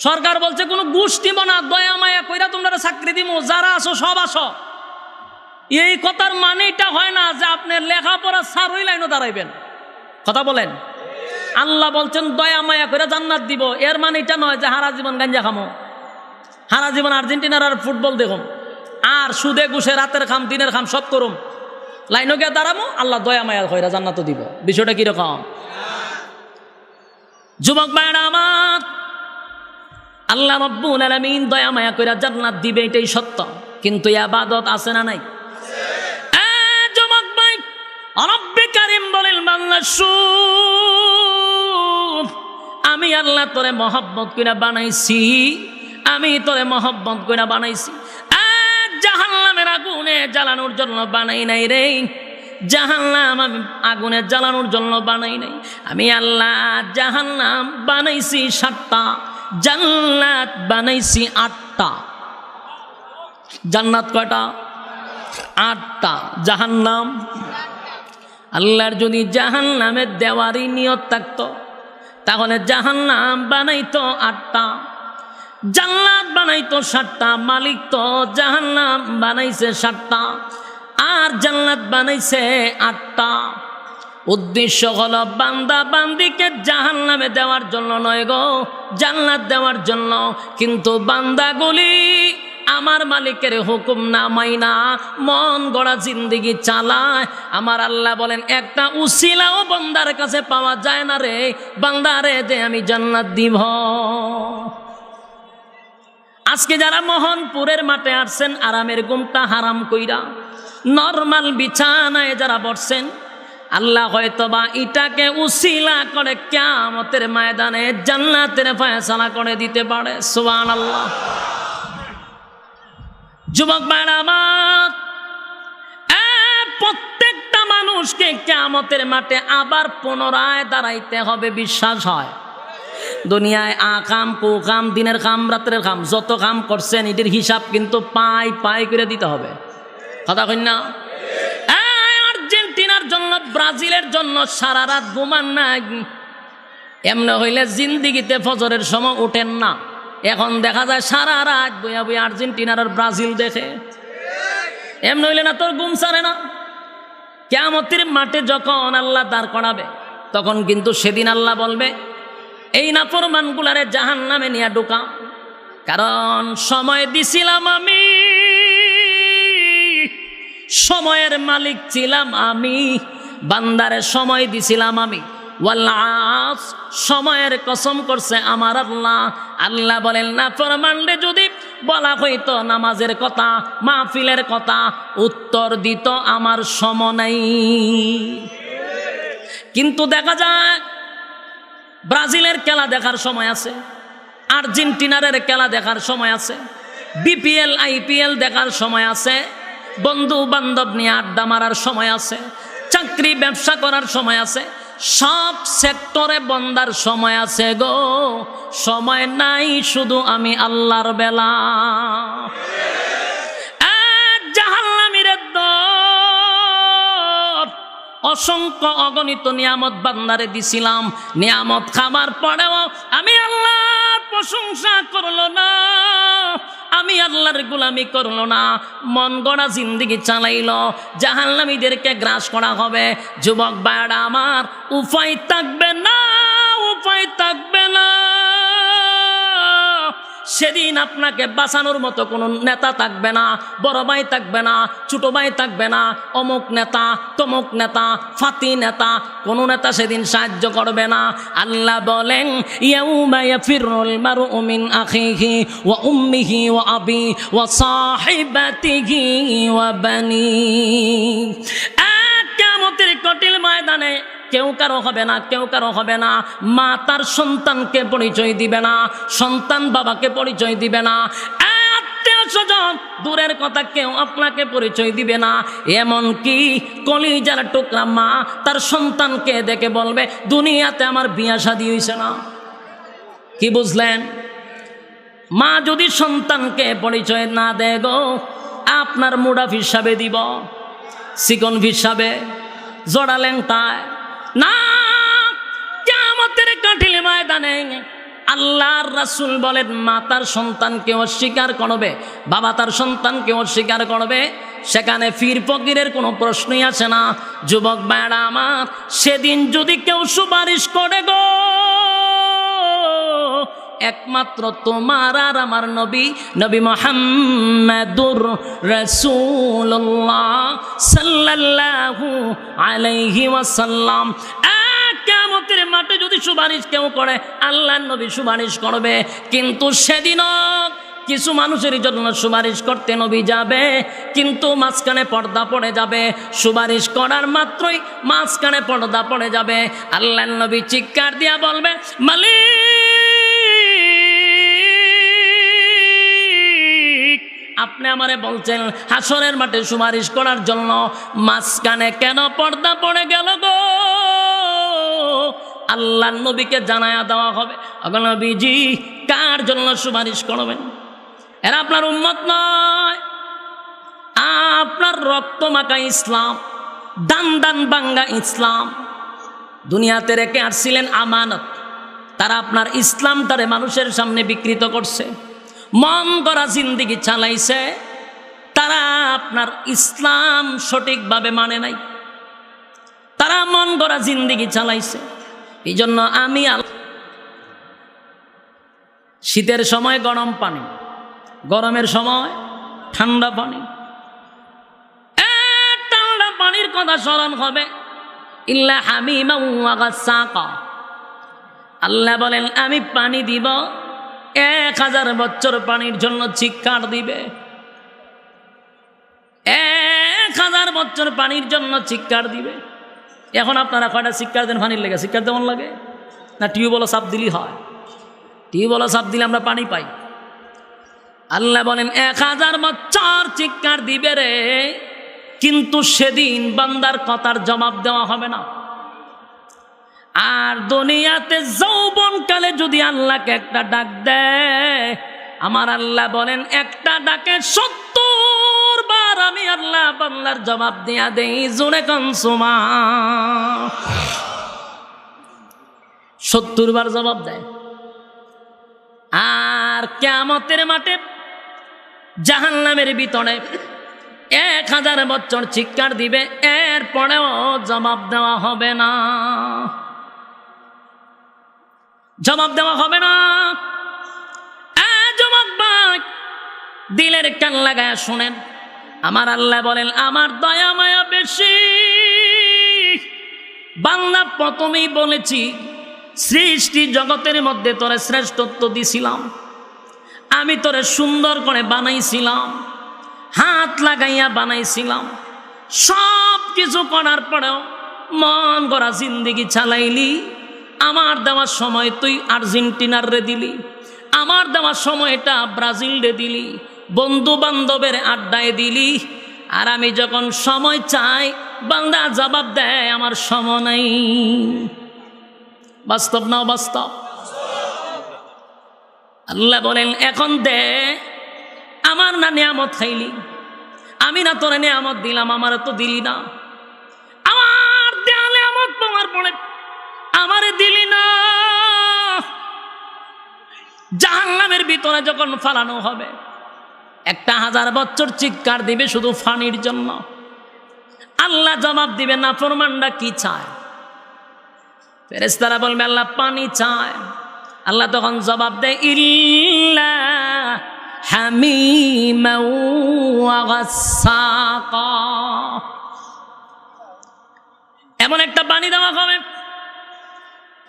সরকার বলছে কোনো ঘুষ দিব না, দয়া মায়া কইরা তোমরা চাকরি দিব, যারা আসো সব আসো। এই কথার মানে এটা হয় না যে আপনি লেখাপড়া ছাড়াই লাইনও দাঁড়াইবেন। কথা বলেন। আল্লাহ বলছেন দয়া মায়া কইরা জান্নাত দিব, এর মানে এটা নয় যে হারা জীবন গাঞ্জা খামো, হারা জীবন আর্জেন্টিনার আর ফুটবল দেখুন, আর সুদে ঘুষে রাতের খাম দিনের খাম সব করুম, লাইনও গিয়ে দাঁড়াবো, আল্লাহ দয়া মায়া কইরা জান্নাত দিব। বিষয়টা কিরকম? যুবক ভাইরা আমার, আল্লাহ রাব্বুল আলামিন দয়া মায়া কইরা জান্নাত দিবে, এটাই সত্য। কিন্তু ইবাদত আছে না নাই? যুবক ভাই, রব্বে কারীম বলেন বান্দা শুন, আমি আল্লাহ তোরে মহব্বত কইরা বানাইছি, আমি তোরে মহব্বত কইরা বানাইছি। জাহান্নামের আগুনে জ্বালানোর জন্য বানাই নাই রে, জাহান্নাম আমি আগুনে জ্বালানোর জন্য বানাই নাই। আমি আল্লাহ জাহান্নাম বানাইছি 7টা, জান্নাত বানাইছি 8টা। জান্নাত কয়টা? 8টা। জাহান্নাম, আল্লাহর যদি জাহান্নামের দেওয়ারই নিয়ত থাকতো তাহলে জাহান্নাম বানাইতো 8টা, জান্নাত বানাইতো 7টা। মালিক তো জাহান্নাম বানাইছে 7টা আর জান্নাত বানাইছে 8টা। উদ্দেশ্য হলো বান্দা বান্দিকে জাহান্নামে দেওয়ার জন্য নয় গো, জান্নাত দেওয়ার জন্য। কিন্তু বান্দাগুলি আমার মালিকের হুকুম না মাইনা মন গড়া জিন্দেগি চালায়। আমার আল্লাহ বলেন একটা উসিলাও বান্দার কাছে পাওয়া যায় না রে, বান্দারে যে আমি জান্নাত দিব। আজকে যারা মোহনপুরের মাঠে আসছেন আরামের ঘুমটা হারাম কইরা নরমাল বিছানায় যারা বসছেন, আল্লাহ হয়তোবা এটাকে উসিলা করে কিয়ামতের ময়দানে জান্নাতের ফয়সালা করে দিতে পারে। সুবহানাল্লাহ। যুবক ভাইরা আমার, প্রত্যেকটা মানুষকে কিয়ামতের মাঠে আবার পুনরায় দাঁড়াইতে হবে, বিশ্বাস হয়। দুনিয়ায় আকাম কুকাম, দিনের কাম রাত্রের কাম, যত কাম করছেন এটির হিসাব কিন্তু পাই পাই করে দিতে হবে। কথা কই না? আর্জেন্টিনার জন্য ব্রাজিলের জন্য সারা রাত ঘুমান না, এমনি হইলে জিন্দিগিতে ফজরের সময় উঠেন না। এখন দেখা যায় সারা রাত বইয়া বইয়া আর্জেন্টিনার আর ব্রাজিল দেখে, এমনি হইলে না তোর ঘুম ছাড়ে না। কিয়ামতের মাঠে যখন আল্লাহ দাঁড় করাবে তখন কিন্তু সেদিন আল্লাহ বলবে এই নাফরমানগুলারে জাহান্নামে নিয়ে ঢোকা, কারণ সময় দিছিলাম আমি, সময়ের মালিক ছিলাম আমি, বান্দারে সময় দিছিলাম আমি। ওয়াল্লাস, সময়ের কসম করছে আমার আল্লাহ। আল্লাহ বলেন নাফরমানরে যদি বলা হইতো নামাজের কথা, মাহফিলের কথা, উত্তর দিত আমার সময় নাই। কিন্তু দেখা যায় ব্রাজিলের খেলা দেখার সময় আছে, আর্জেন্টিনার খেলা দেখার সময় আছে, বিপিএল আইপিএল দেখার সময় আছে, বন্ধু বান্ধব নিয়ে আড্ডা মারার সময় আছে, চাকরি ব্যবসা করার সময় আছে, সব সেক্টরে বন্দার সময় আছে গো। সময় নাই শুধু আমি আল্লাহর বেলা। জাহান্নামীদের দল, অসংখ্য অগণিত নিয়ামত বান্দারে দিছিলাম, নিয়ামত খাবার পরেও আমি আল্লাহর প্রশংসা করলো না, আমি আল্লাহর গোলামি করলো না, মন গড়া জিন্দেগি চালাইলো। জাহান্নামীদেরকে গ্রাস করা হবে। যুবক ভাইরা আমার, উপায় থাকবে না, উপায় থাকবে না। সেদিন আপনাকে বাঁচানোর মতো কোনো নেতা থাকবে না, বড় ভাই থাকবে না, ছোট ভাই থাকবে না, অমুক নেতা তমুক নেতা ফাতি নেতা, কোনো নেতা সেদিন সাহায্য করবে না। আল্লাহ বলেন ইয়াউমা ইয়াফিরুল মারউ মিন আখিহি ওয়া উম্মিহি ওয়া আবি ওয়া সাহিবাতিহি ওয়া বানি। কিয়ামতের কঠিন ময়দানে কেউ কারো হবে না, কেউ কারো হবে না। মা তার সন্তানকে পরিচয় দিবে না, সন্তান বাবাকে পরিচয় দিবে না, আত্মীয় স্বজন দূরের কথা কেউ আপনাকে পরিচয় দিবে না। এমনকি কলিজার টুকরা মা তার সন্তানকে দেখে বলবে দুনিয়াতে আমার বিয়া শাদী হইছে না। কি বুঝলেন? মা যদি সন্তানকে পরিচয় না দেয় গো, আপনার মুডাফ হিসাবে দিব, চিকন হিসাবে, জোড়া লেংটায় না। কিয়ামতের কঠিন ময়দানে আল্লাহর রাসূল বলেন মা তার সন্তানকে অস্বীকার করবে, বাবা তার সন্তানকে অস্বীকার করবে, সেখানে ফির ফকিরের কোনো প্রশ্নই আসে না। যুবক ভাইরা আমার, সেদিন যদি কেউ সুপারিশ করে গো, একমাত্র তোমার আর আমার নবী, নবী মুহাম্মাদুর রাসূলুল্লাহ সাল্লাল্লাহু আলাইহি ওয়াসাল্লাম। কিয়ামতের মাঠে যদি সুপারিশ কেউ করে, আল্লাহর নবী সুপারিশ করবে। কিন্তু সেদিনও কিছু মানুষের জন্য সুপারিশ করতে নবী যাবে, কিন্তু মাঝখানে পর্দা পড়ে যাবে। সুপারিশ করার মাত্রই মাঝখানে পর্দা পড়ে যাবে। আল্লাহর নবী চিৎকার দিয়া বলবে মালিক, আপনি আমারে বলছেন হাসরের মাঠে সুপারিশ করার জন্য, মাঝখানে কেন পর্দা পড়ে গেল গো? আল্লাহর নবীকে জানায়া দেওয়া হবে, নবীজি কার জন্য সুপারিশ করবেন? এরা আপনার উম্মত নয়, আপনার রক্ত মাখা ইসলাম, দান দান বাঙ্গা ইসলাম দুনিয়াতে রেখে আসছিলেন আমানত। তারা আপনার ইসলামটারে মানুষের সামনে বিকৃত করছে, মন গড়া জিন্দেগি চালাইছে। তারা আপনার ইসলাম সঠিকভাবে মানে নাই, তারা মন গড়া জিন্দেগি চালাইছে। এই জন্য আমি শীতের সময় গরম পানি, গরমের সময় ঠান্ডা পানি, ঠান্ডা পানির কথা স্মরণ হবে। ইল্লা হামিমা ওয়া গাসসাকা, আল্লাহ বলেন আমি পানি দিব, 1000 বছর পানির জন্য চিৎকার দিবে। 1000 বছর পানির জন্য চিৎকার দিবে। এখন আপনারা কয়টা চিৎকার দেন পানির লেগে? চিৎকার দেওয়ার লাগে না টিউবওয়েল চাপ দিলেই হয়? টিউবওয়েল চাপ দিলে আমরা পানি পাই। আল্লাহ বলেন 1000 বছর চিৎকার দিবে রে, কিন্তু সেদিন বান্দার কথার জবাব দেওয়া হবে না। আর দুনিয়াতে যৌবনকালে যদি আল্লাহকে একটা ডাক দেয়, আমার আল্লাহ বলেন একটা ডাকে 70 বার আমি আল্লাহ বান্দার জবাব দিয়া দেই। জোরে কনসুমা 70 বার জবাব দেয়। আর কিয়ামতের মাঠে জাহান্নামের ভিতরে 1000 বছর চিৎকার দিবে, এরপরেও জবাব দেওয়া হবে না। জবাব দেওয়া হবে না। যুবক ভাই, দিলের কান লাগায় শোনেন, আমার আল্লাহ বলেন আমার দয়া মায়া বেশি। বাংলা প্রথমেই বলেছি, সৃষ্টি জগতের মধ্যে তোরে শ্রেষ্ঠত্ব দিছিলাম, আমি তোরে সুন্দর করে বানাইছিলাম, হাত লাগাইয়া বানাইছিলাম, সব কিছু করার পরেও মন গড়া জিন্দিগি চালাইলি। আমার দেওয়ার সময় তুই আর্জেন্টিনার রে দিলি, আমার দেওয়ার সময়টা ব্রাজিল রে দিলি, বন্ধু বান্ধবের আড্ডায় দিলি। আর আমি যখন সময় চাই, বান্দা জবাব দেয় আমার সময় নাই। বাস্তব না বাস্তব? আল্লাহ বলেন এখন দে, আমার না নিয়ামত খাইলি, আমি না তোরে নিয়ামত দিলাম, আমার তো দিলি না। আমার দেয়া নিয়ামত পাওয়ার পরে আমারে দিলি না। জাহান্নামের ভিতরে যখন ফালানো হবে, 1000 বছর চিৎকার দিবে শুধু পানির জন্য। আল্লাহ জবাব দিবে নাফরমানরা কি চায়? ফেরেশতারা বলবে আল্লাহ পানি চায়। আল্লাহ তখন জবাব দেয় ইল্লা হামিমা ওয়া গাসসাকা। এমন একটা পানি দেওয়া হবে,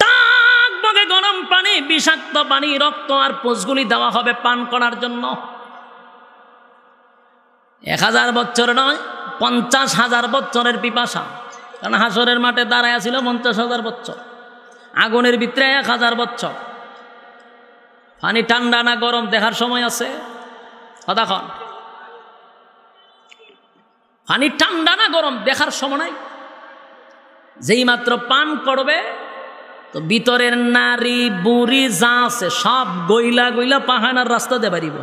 টকবকে গরম পানি, বিষাক্ত পানি, রক্ত আর পুঁজগুলি দেওয়া হবে পান করার জন্য। 1000 বছর নয়, 50,000 বছরের পিপাসা। কারণ হাসরের মাঠে দাঁড়ায় ছিল 50,000 বছর, আগুনের ভিতরে 1000 বছর। পানি ঠান্ডা না গরম দেখার সময় আছে? কতক্ষণ? পানি ঠান্ডা না গরম দেখার সময় নাই। যেই মাত্র পান করবে তো ভিতরের নারী বুড়ি যা আছে সব গইলা গইলা পাহানার রাস্তা দিয়ে বাড়িব।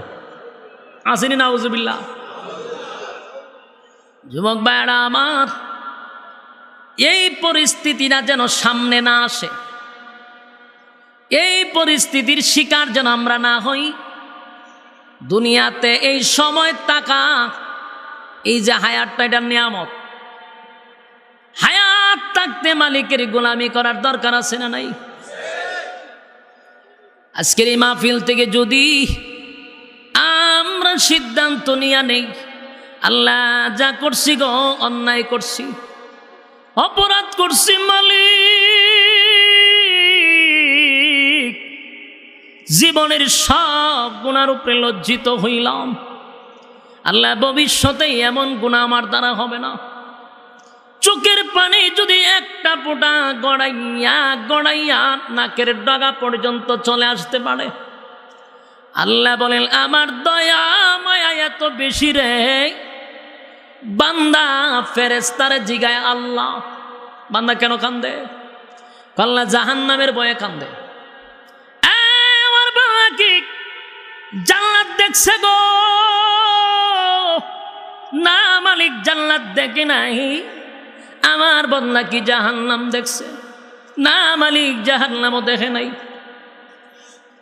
আসেনি নাউজুবিল্লাহ? যুবক ভাইরা আমার, এই পরিস্থিতিটা যেন সামনে না আসে, এই পরিস্থিতির শিকার যেন আমরা না হই। দুনিয়াতে এই সময় টাকা, এই যে হায়াতটা, এটা নিয়ামত। হায়াত থাকতে মালিকের গোলামি করার দরকার আছে না নাই? আজকের এই মাহফিল থেকে যদি আমরা সিদ্ধান্ত নিয়ে নেই, আল্লাহ যা করছি গো অন্যায় করছি, অপরাধ করছি মালিক, জীবনের সব গুনার উপরে লজ্জিত হইলাম। আল্লাহ ভবিষ্যতে এমন গুনাহ আমার দ্বারা হবে না। চোখের পানি যদি একটা ফোঁটা গড়াইয়া গড়াইয়া নাকের ডগা পর্যন্ত চলে আসতে পারে, আল্লাহ বলেন আমার দয়া মায়া এত বেশি রে। বান্দা ফেরেশতারে জিগায় আল্লাহ, বান্দা কেন কান্দে? আল্লাহ জাহান্নামের ভয়ে কান্দে। আমার বাবা কি জান্নাত দেখছে গো? না মালিক, জান্নাত দেখে নাই। আমার বান্দা কি জাহান্নাম দেখছে? না মালিক, জাহান্নামও দেখে নাই।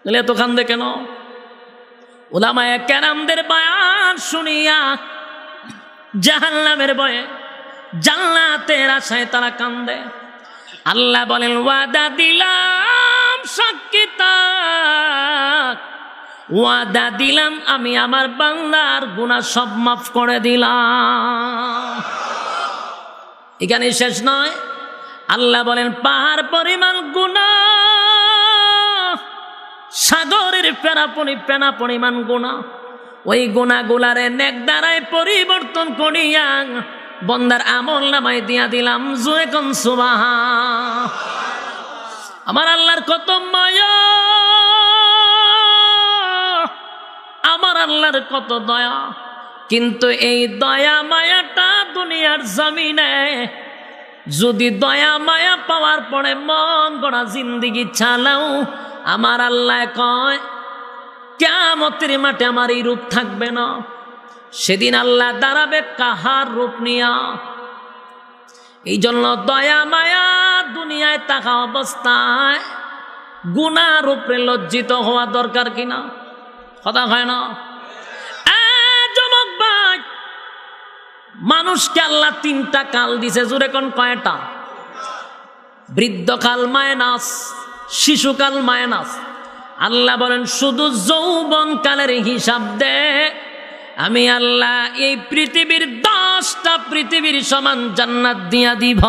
তাহলে এত কান্দে কেন? উলামায়ে কেরামদের বয়ান শুনিয়া জাহান্নামের ভয়ে, জান্নাতের আশায় তারা কান্দে। আল্লাহ বলেন ওয়াদা দিলাম সাক্ষী থাক, ওয়াদা দিলাম আমি আমার বান্দার গুনাহ সব মাফ করে দিলাম। এখানে শেষ নয়, আল্লাহ বলেন পাহাড় পরিমাণ গুনাহ, সাগরের পেনা পরিমাণ গুনাহ, ওই গুনাহগুলারে নেক দ্বারায় পরিবর্তন করিয়া বন্দার আমল নামায় দিয়া দিলাম। জোরে কোন সুবহান। আমার আল্লাহর কত মায়া, আমার আল্লাহর কত দয়া। কিন্তু এই দয়া মায়াটা দুনিয়ার জমিনে যদি দয়া মায়া পাওয়ার পরে মন গড়া জিন্দিগি চালাও, আমার আল্লাহ কয় কিয়ামতের মাঠে আমার এই রূপ থাকবে না। সেদিন আল্লাহ দাঁড়াবে কাহার রূপ নিয়া। এই জন্য দয়া মায়া দুনিয়ায় থাকা অবস্থায় গুনার উপরে লজ্জিত হওয়া দরকার কিনা? কথা হয় না? যুবক ভাই, মানুষকে আল্লাহ 3টা কাল দিছে। জোরে কোন কয়টা? বৃদ্ধকাল মাইনাস শিশুকাল মাইনাস। আল্লাহ বলেন শুধু যৌবন কালের হিসাব দে, আমি আল্লাহ এই পৃথিবীর 10টা পৃথিবীর সমান জান্নাত দিয়া দিব।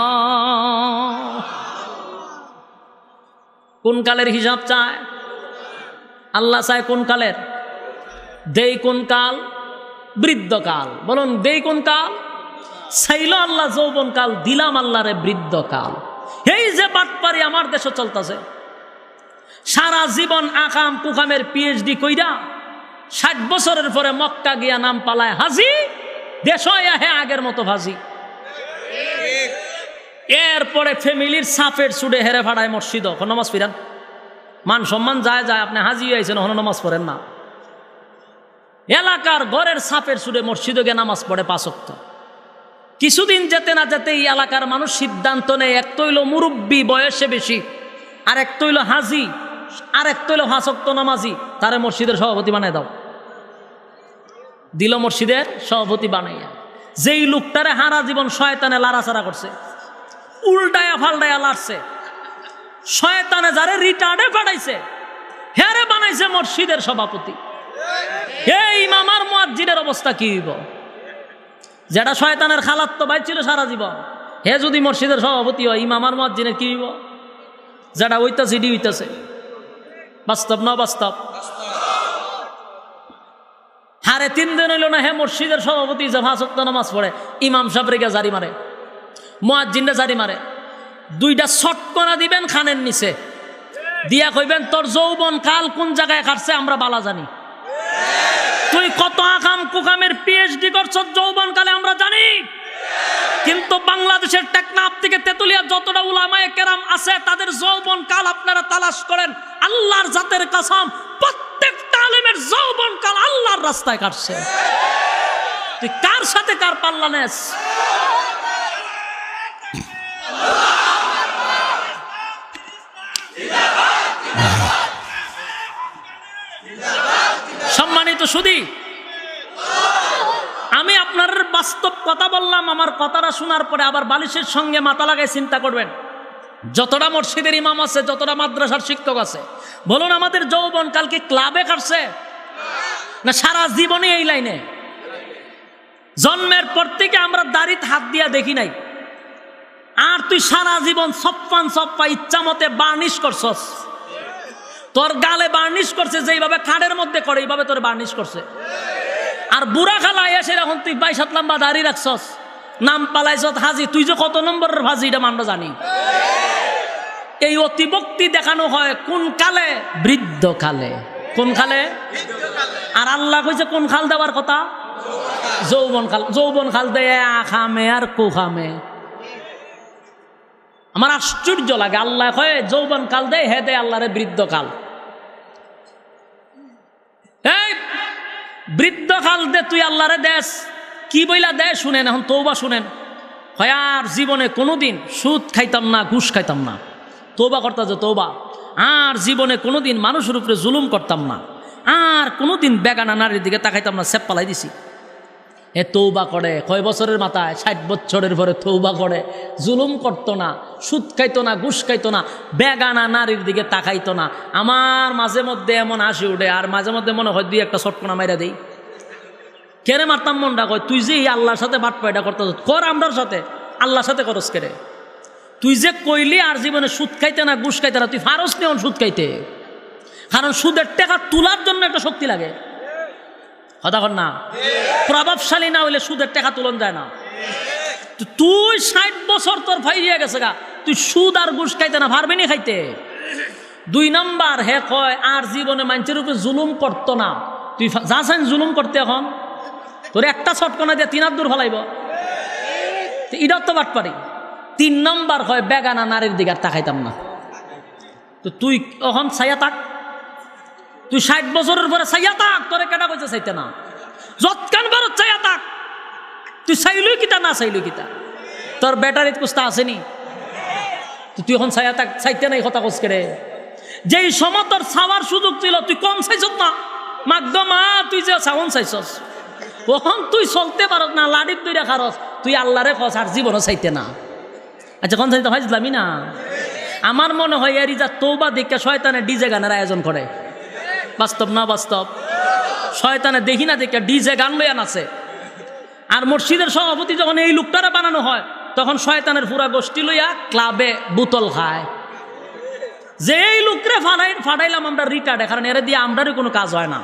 কোন কালের হিসাব চায় আল্লাহ? চায় কোন কালের? দেই কোন কাল? বৃদ্ধকাল। বলুন দেই কোন কাল? চাইল আল্লাহ যৌবন কাল, দিলাম আল্লাহরে বৃদ্ধকাল। এই যে বাটপারি আমার দেশে চলতেছে, সারা জীবন আকাম কুকামের পিএইচডি কইরা 60 বছরের পরে মক্কা গিয়া নাম পালায় হাজি, দেশ হে আগের মতো ভাজি। এরপরে ফ্যামিলির সাপের চুড়ে হেরে ফাড়ায় মসজিদ, নামাজ ফিরান, মান সম্মান যায় যায়, আপনি হাজি হয়েছেন হন নামাজ পড়েন না। এলাকার ঘরের সাপের চুড়ে মসজিদে গিয়ে নামাজ পড়ে 5 ওয়াক্ত। কিছুদিন যেতে না যেতে এই এলাকার মানুষ সিদ্ধান্ত নেয়, এক তৈল মুরব্বী বয়সে বেশি, আর এক তৈল হাজি, আর এক তৈল 5 ওয়াক্ত নামাজি, তারে মসজিদের সভাপতি বানায় দাও। দিল মসজিদের সভাপতি বানাইয়া। যেই লোকটারে হারা জীবন শয়তানে লাড়াচাড়া করছে, উল্টায়া ফাল্টায়া লাড়ছে, শয়তানে যারে রিটার্ডে পাঠাইছে হেরে বানাইছে মসজিদের সভাপতি। এই ইমাম আর মুয়াজ্জিনের অবস্থা কি হইব? যেটা শয়তানের খালাত্ত ভাই ছিল সারা জীবন, হে যদি মসজিদের সভাপতি হয়, ইমাম আর মুয়াজ্জিনের কি হইব? যেটা হইতাছে ডি হইতাছে। বাস্তব না বাস্তব? হারে 3 দিন হইল না হে মসজিদের সভাপতি যে 5 ওয়াক্ত নামাজ পড়ে, ইমাম সাহেব রেগে জারি মারে, মুয়াজ্জিনরা জারি মারে। 2টা শটকনা দিবেন খানের নিচে, দিয়া কইবেন তোর যৌবন কাল কোন জায়গায় কাটছে আমরা বালা জানি। তুই কত আকাম কুকামের পিএইচডি করছ যৌবন কালে আমরা জানি। কিন্তু বাংলাদেশের টেকনাফ থেকে তেতুলিয়া যতটা উলামায়ে কেরাম আছে তাদের যৌবন কাল আপনারা তালাশ করেন, আল্লাহর জাতের কসম প্রত্যেকটা আলেমের যৌবন কাল আল্লাহর রাস্তায় কাটছে। তুই কার সাথে কার পাল্লা নেস? সম্মানিত সুধী, আমি আপনার বাস্তব কথা বললাম। আমার কথাটা শোনার পরে আবার বালিশের সঙ্গে মাথা লাগায় চিন্তা করবেন। যতটা মসজিদের ইমাম আছে, যতটা মাদ্রাসার শিক্ষক আছে, বলুন আমাদের যৌবন কালকে ক্লাবে কাটছে না সারা জীবনে এই লাইনে? জন্মের পর থেকে আমরা দাড়িতে হাত দিয়া দেখি নাই, আর তুই সারা জীবন সপ্পা ইচ্ছা মতে বার্নিশ করছস। তোর গালে বার্নিশ করছে যেইভাবে খাড়ের মধ্যে করে, এইভাবে তোর বার্নিশ করছে। আর বুড়া খালা এসে এখন তুই 22 লম্বা দাড়ি রাখছস, নাম পালাইছ হাজি। তুই যে কত নম্বরের হাজি এটা আমরা জানি। এই অতিভক্তি দেখানো হয় কোন কালে? বৃদ্ধ কালে। কোন কালে? আর আল্লাহ কইছে কোন খাল দেওয়ার কথা? যৌবন কাল। যৌবন খাল দেয় আখামে আর কুখামে। আমার আশ্চর্য লাগে, আল্লাহ কয় যৌবন কাল দেয়, হে দেয় আল্লাহরে বৃদ্ধ কাল। এই বৃদ্ধ কাল দে তুই আল্লাহরে দেশ, কি বইলা দে শুনেন, এখন তওবা শুনেন। হয় আর জীবনে কোনোদিন সুদ খাইতাম না, ঘুষ খাইতাম না, তওবা করতে যে তওবা। আর জীবনে কোনোদিন মানুষের উপরে জুলুম করতাম না, আর কোনোদিন বেগানা নারীর দিকে তাকাইতাম না, সেপ পালাই দিছি। এ তৌবা করে কয় বছরের মাথায়? 60 বছরের পরে তৌবা করে। জুলুম করতো না, সুদ খাইতো না, ঘুষ খাইতো না, বেগানা নারীর দিকে তাকাইতো না। আমার মাঝে মধ্যে এমন হাসি উঠে, আর মাঝে মধ্যে মনে হয় 2-1টা শটকনা মাইরা দেই। কেড়ে মারতাম মনটা কয় তুই যে আল্লাহর সাথে বাট পায়টা করতে কর, আমরার সাথে আল্লাহর সাথে করস কেড়ে। তুই যে কইলি আর জীবনে সুদ খাইতে না, ঘুষ খাইতে না, তুই ফারস নেই সুদ খাইতে। কারণ সুদের টাকা তোলার জন্য একটা শক্তি লাগে, কথা কর না? প্রভাবশালী না হইলে সুদের টাকা তুলন যায় না। তুই 60 বছর তোর ফাইরিয়া গেছে গা, তুই সুদ আর ঘুষ খাইতে না, পারবি নি খাইতে। 2 নাম্বার, হে কয় আর জীবনে মানুষের উপরে জুলুম করতো না। তুই যাচ্ছেন জুলুম করতে, এখন তোর একটা শটকনা দিয়ে 3 হাত দূর ফলাইব। এটাও তো বাট পারি। 3 নাম্বার হয় বেগানা নারীর দিকে আর তাকাইতাম না। তো তুই এখন ছাইয়া থাক, তুই 60 বছরের পরে ছাইয়া থাক, তোরে কেটা কইছে চাইতে না, যৎকান ভারত ছাইয়া থাক। তুই চাইলই কিতা না চাইলই কিতা, তোর ব্যাটারিত কুস্তা আসেনি, তুই এখন ছাইয়া থাক, চাইতে নাই কথা কোস করে। যেই সময় তোর ছাওয়ার সুযোগ ছিল তুই কম চাইছত না, মাগদমা তুই যে ছাওন চাইছস, ওখন তুই চলতে পারত না, লাডির তুই রাখারস, তুই আল্লাহরে খস আর জীবনও চাইতে না। আচ্ছা কোন চাইতে ভাইছিলামই না। আমার মনে হয় এরই যা তৌবা দেখে শয়তানের ডিজে গানের আয়োজন করে। বাস্তব না বাস্তব? শয়তানে দেখি না দেখে ডিজে গান লইয়া নাচে। আর মসজিদের সভাপতি যখন এই লোকটারা বানানো হয় তখন শয়তানের পুরা গোষ্ঠী লইয়া ক্লাবে বোতল খায়। যে এই লোকরে ফাটাইলাম আমরা রিটার্ডে, কারণ এরা দিয়ে আমরারই কোনো কাজ হয় না,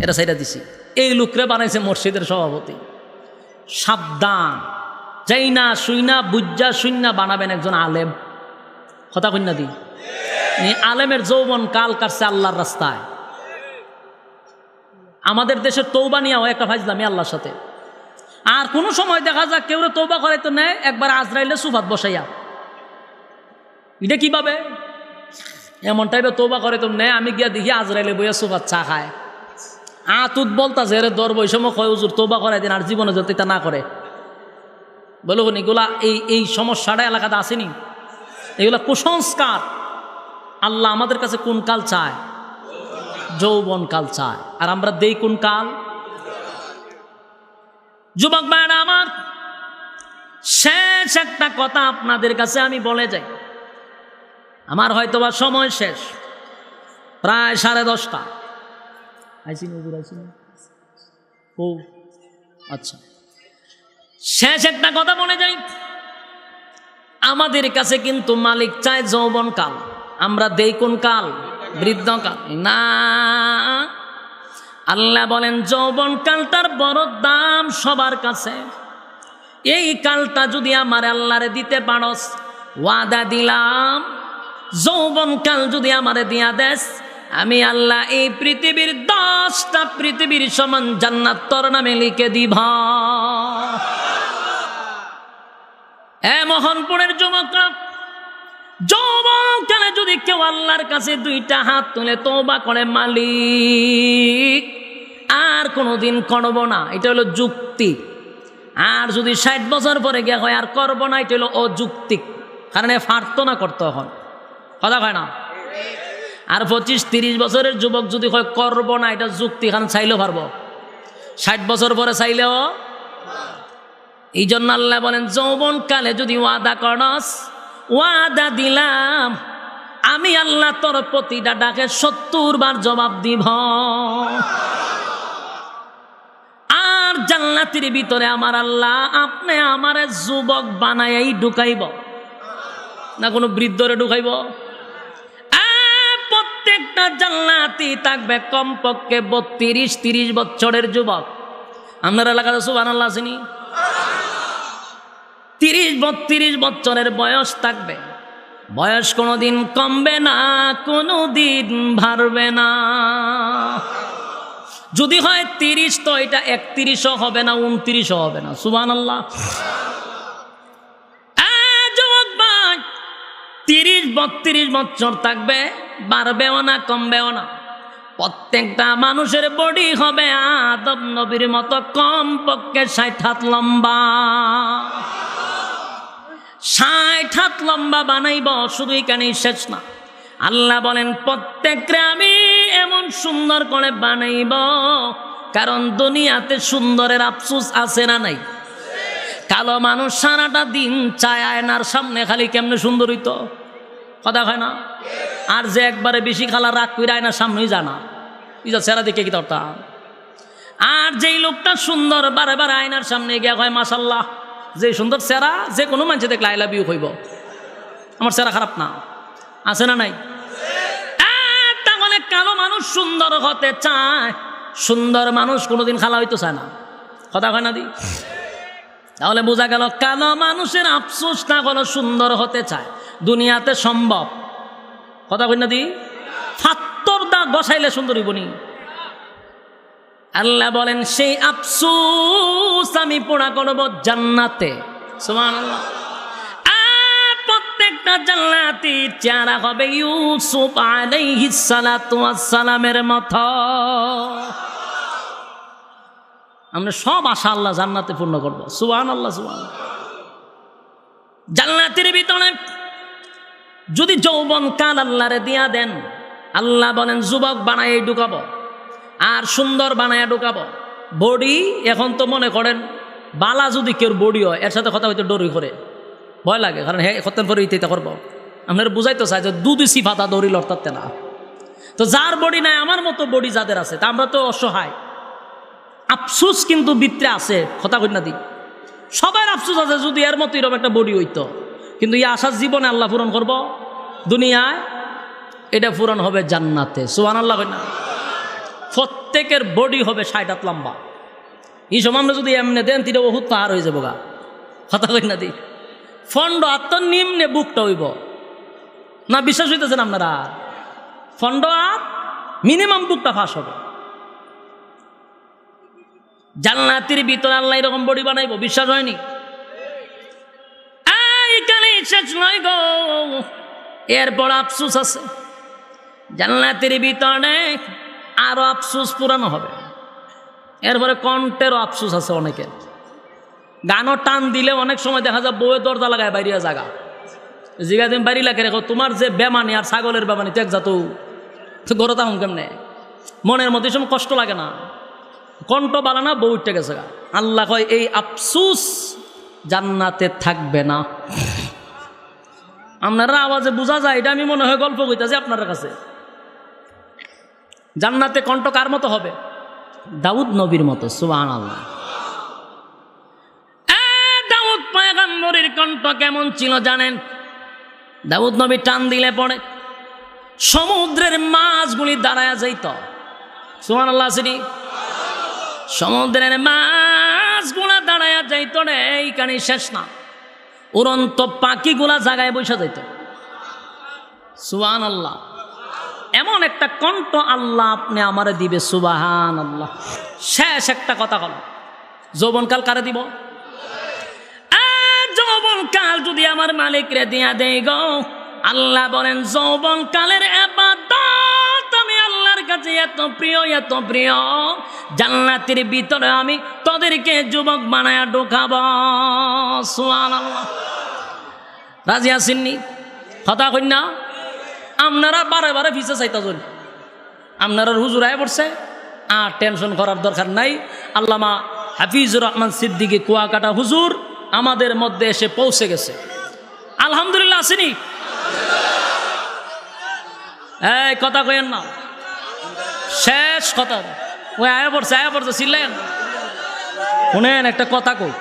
এটা সেটা দিছি। এই লোকরে বানাইছে মসজিদের সভাপতি। সাবধান, যাই না শুই না বুজ্জা শুইনা বানাবেন একজন আলেম। কথা কন্যা দি আলেমের যৌবন কাল কাটছে আল্লাহর রাস্তায়। আমাদের দেশের তৌবা নিয়ে হয় একটা ফাইজলামি আল্লাহর সাথে। আর কোনো সময় দেখা যাক কেউ তৌবা করে তো নেয় একবার আজরাইলে সুফাত বসাইয়া। এটা কিভাবে এমন টাইপের তৌবা করে তো নেয়, আমি গিয়া দেখি আজরাইলে বইয়া সুফাত চা খায়। আতুত বলতা যে রে দর বৈষম্য কয় হুজুর তৌবা করাই দিন, আর জীবনে যদি তা না করে বলো এগুলা এই সমস্যাটা এলাকাতে আসেনি। এগুলা কুসংস্কার। আল্লাহ আমাদের কাছে কোন কাল চায়? যৌবন কাল চায়। আর আমরা দেই কোন কাল? যুবক ভাইরা আমার, শেষ একটা কথা আপনাদের কাছে আমি বলে যাই। আমার হয়তোবা সময় শেষ, প্রায় 10:30। ও আচ্ছা, শেষ একটা কথা বলে যাই। আমাদের কাছে কিন্তু মালিক চায় যৌবন কাল, আমরা দেই কোন কাল? বৃদ্ধকাল না। আল্লাহ বলেন যৌবন কালটার বড় দাম সবার কাছে। এই কালটা যদি আমার আল্লাহরে দিতে পারস, ওয়াদা দিলাম যৌবন কাল যদি আমারে দিয়া দেস, আমি আল্লাহ এই পৃথিবীর 10টা পৃথিবীর সমান জান্নাত তোর নামে লিখে দিব। মোহনপুরের যুবকরা, যৌবনকালে যদি কেউ আল্লাহর কাছে 2টা হাত তুলে তওবা করে, মালিক আর কোনোদিন করব না, এটা হলো যুক্তি। আর যদি 60 বছর পরে গিয়া হয় আর করব না, এটা হলো অযুক্তিক, কারণ এ পারতো না করতে। এখন কথা হয় না। আর 25-30 বছরের যুবক যদি হয় করব না, এটা যুক্তি, কারণ চাইলেও পারবো। 60 বছর পরে চাইলেও। এই জন্য আল্লাহ বলেন যৌবন কালে যদি ওয়াদা করস, ওয়াদা দিলাম আমি আল্লাহ তোর প্রতিটা ডাকে 70 বার জবাব দিব। আর জান্নাতের ভিতরে আমার আল্লাহ আপনি আমারে যুবক বানাই ঢুকাইব না কোনো বৃদ্ধরে ঢুকাইব? প্রত্যেকটা জান্নাতি থাকবে কমপক্ষে 32-30 বছরের যুবক। আপনার এলাকাতে সুবহানাল্লাহ আসেনি? 30-32 বছরের বয়স থাকবে। বয়স কোনোদিন কমবে না, কোনোদিন বাড়বে না। যদি হয় 30 তো এটা 31ও হবে না, 29ও হবে না। সুবহানাল্লাহ। যুবক ভাই 30-32 বছর থাকবে, বাড়বেও না কমবেও না। প্রত্যেকটা মানুষের বডি হবে আদম নবীর মতো কমপক্ষে 60 হাত লম্বা। 60 হাত লম্বা বানাইব। শুধু এখানেই শেষ না, আল্লাহ বলেন প্রত্যেককে আমি এমন সুন্দর করে বানাইব, কারণ দুনিয়াতে সুন্দরের আফসোস আছে না নাই? কালো মানুষ সারাটা দিন চায় আয়নার সামনে খালি কেমনে সুন্দর হইতো, কথা হয় না? আর যে একবারে বেশি খালা রাগ করে আয়নার সামনেই জানা ইজা চেহারা দেখে কি দরটা। আর যেই লোকটা সুন্দর বারে বারে আয়নার সামনে গিয়া হয় মাশাল্লাহ, যে সুন্দর চেহারা, যে কোনো মানুষে দেখলে আই লাভ ইউ কইব, আমার চেহারা খারাপ না, আছে না নাই? তাহলে কালো মানুষ সুন্দর হতে চায়, সুন্দর মানুষ কোনোদিন খালা হইতে চায় না, কথা হয় না দি? তাহলে বোঝা গেল কালো মানুষের আফসোস না হলো সুন্দর হতে চায়। দুনিয়াতে সম্ভব, কথা কই না দি? ফাত্তর দা বসাইলে সুন্দর হইবনি। আল্লাহ বলেন সেই আফসোস আমি পুরা করব জান্নাতে। সুবহানাল্লাহ। প্রত্যেকটা জান্নাতীর চেহারা হবে ইউসুফ আলাইহিস সালাতু ওয়াস সালামের মতো। আমরা সব আশা আল্লাহ জান্নাতে পূর্ণ করব। সুবহানাল্লাহ, সুবহানাল্লাহ। জান্নাতের ভিতরে যদি যৌবন কাল আল্লাহরে দিয়া দেন, আল্লাহ বলেন যুবক বানায় ঢুকাবো আর সুন্দর বানায় ঢুকাবো। বডি এখন তো মনে করেন বালা যদি কেউ বডি হয়, এর সাথে কথা হইতে ডরি করে, ভয় লাগে, কারণ হ্যাঁ কতদিন পরে ইতে করবো। আপনার বুঝাইতে চাই যে দুধ সিফাতা দৌড়ি লড়তাতে না। তো যার বডি নাই আমার মতো বডি যাদের আছে তা আমরা তো অসহায়। আফসুস কিন্তু ভিতরে আছে, কথা কই না দি, সবার আফসুস আছে যদি এর মতো এরকম একটা বডি হইতো। কিন্তু এই আশার জীবনে আল্লাহ পূরণ করব দুনিয়ায়, এটা পূরণ হবে জান্নাতে। সুবহানাল্লাহ কই না? প্রত্যেকের বডি হবে 60 হাত লম্বা। এই সময় আমরা যদি এমনি দেন তিরে বহুত পাহাড় হয়ে যাবো গা, কথা কই না দি। ফন্ড আত্ম নিম্নে বুকটা হইব না, বিশ্বাস হইতেছেন আপনারা? ফন্ড আর মিনিমাম বুকটা ফাঁস হবে। জান্নাতের ভিতরে আল্লাহ এরকম বডি বানাইবো, বিশ্বাস হয়নি? এইখানে শেষ নয় গো, এরপর আফসুস আছে। জান্নাতের ভিতরে আরো আফসুস পুরানো হবে। এরপরে কণ্ঠেরও আফসুস আছে অনেকের। গানও টান দিলে অনেক সময় দেখা যায় বউয়ের দরজা লাগায় বাইরিয়া জায়গা জিগা দিন বাড়ি লাগে রেখো, তোমার যে বেমানি আর ছাগলের বেমানি তো এক জাত গরো তাহম কেমনে মনের মধ্যে সময় কষ্ট লাগে না, কণ্ঠ বালা না, বউ উঠে গেছে গা। আল্লাহ কয় এই আফসুস জান্নাতে থাকবে না। আপনারা আওয়াজে বোঝা যায়, এটা আমি মনে হয় গল্প কইতাছি আপনার কাছে। জান্নাতে কণ্ঠ কার মতো হবে? দাউদ নবীর মতো। সুবহানাল্লাহ। দাউদ পয়গম্বরের কণ্ঠ কেমন ছিল জানেন? দাউদ নবী টান দিলে পড়ে সমুদ্রের মাছগুলি দাঁড়ায়া যাইত। সুবহানাল্লাহ। আসেনি? সমুদ্রের মাছগুলা দাঁড়ায়া যাইত রে। এইখানে শেষ না, উড়ন্ত পাখিগুলা জায়গায় বসে যাইত। সুবহানাল্লাহ। এমন একটা কণ্ঠ আল্লাহ আপনি আমারে দিবে। সুবহানাল্লাহ। শেষ একটা কথা হলো, যৌবনকাল কারে দিব? যৌবনকাল যদি আমার মালিক রে দিয়া দেই গো, আল্লাহ বলেন যৌবনকালের ইবাদত আমি আল্লাহর কাছে এত প্রিয়, এত প্রিয়, জান্নাতের ভিতরে আমি তোদেরকে যুবক বানায়া ঢোকাবো। সুবহানাল্লাহ। রাজি আছেননি? কথা কই না? আপনারা বারে বারে ভিসা চাইতেছেন, আপনারা হুজুর আয় পড়ছে, আর টেনশন করার দরকার নাই। আল্লামা হাফিজুর রহমান সিদ্দিকী কুয়াকাটা হুজুর আমাদের মধ্যে এসে পৌঁছে গেছে, আলহামদুলিল্লাহ। আসেনি? এই কথা কইেন না, শেষ কথা। ওই আয়া পড়ছে চিল্লেন। শুনেন একটা কথা কই,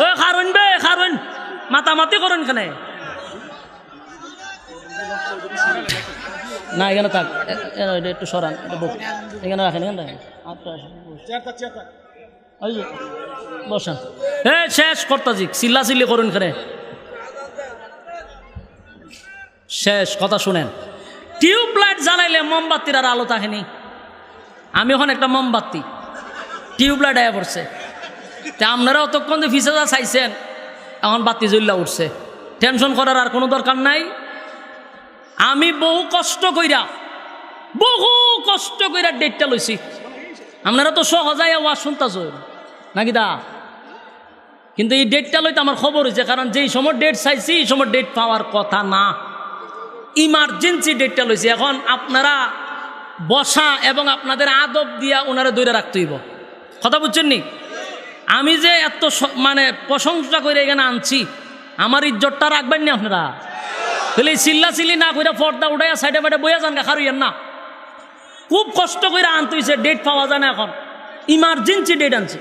ওই খারুন বে খারুন, মাতামাতি করেন কেন? না এখানে থাক, একটু সরান, এখানে রাখেন, এখানে রাখেন, বসান। হ্যাঁ শেষ করতাছি, চিল্লা চিল্লি করুন কেন? শেষ কথা শুনেন। টিউবলাইট জ্বালাইলে মোমবাতির আর আলো থাকেনি। আমি এখন একটা মোমবাতি, টিউবলাইট আয়া পড়ছে, তা আপনারা অতক্ষণ যে ফিসা চাইছেন, এখন বাতি জ্বললা উঠছে। টেনশন করার আর কোনো দরকার নাই। আমি বহু কষ্ট কইরা ডেটটা লইছি। আপনারা তো সহজায় ওয়াজ শুনতেছ নাকি দা, কিন্তু এই ডেটটা লইতে আমার খবর হয়েছে, কারণ যেই সময় ডেট চাইছি এই সময় ডেট পাওয়ার কথা না, ইমার্জেন্সি ডেটটা লইছি। এখন আপনারা বসা এবং আপনাদের আদব দিয়া ওনারা দৈরা রাখতে হইব, কথা বুঝছেন নি? আমি যে এত মানে প্রশংসা করে এখানে আনছি, আমার ইজ্জতটা রাখবেন না আপনারা। তাহলে চিল্লা চিল্লি না করে পর্দা উঠাইয়া সাইডে ফাইডে বইয়া যান, খারুইয়েন না। খুব কষ্ট করে আনতে হয়েছে, ডেট পাওয়া যায় না, এখন ইমার্জেন্সি ডেট আনছি।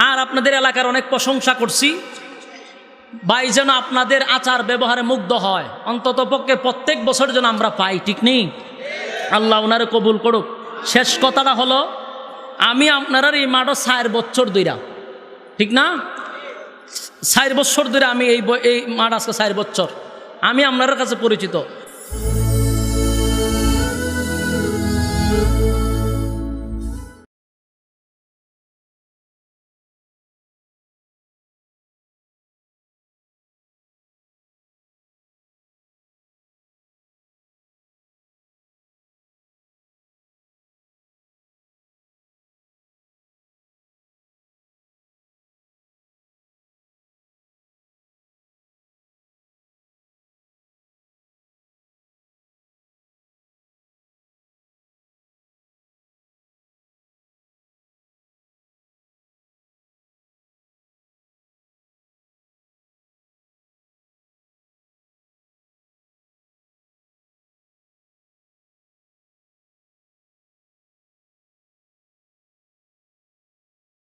আর আপনাদের এলাকার অনেক প্রশংসা করছি, ভাই যেন আপনাদের আচার ব্যবহারে মুগ্ধ হয়, অন্তত পক্ষে প্রত্যেক বছর যেন আমরা পাই, ঠিক নেই? আল্লাহ ওনারে কবুল করুক। শেষ কথাটা হলো, আমি আপনারা এই মাঠও 4 বছর ধইরা, ঠিক না? 4 বছর ধরে আমি এই মাঠ আজকে 4 বছর আমি আপনার কাছে পরিচিত।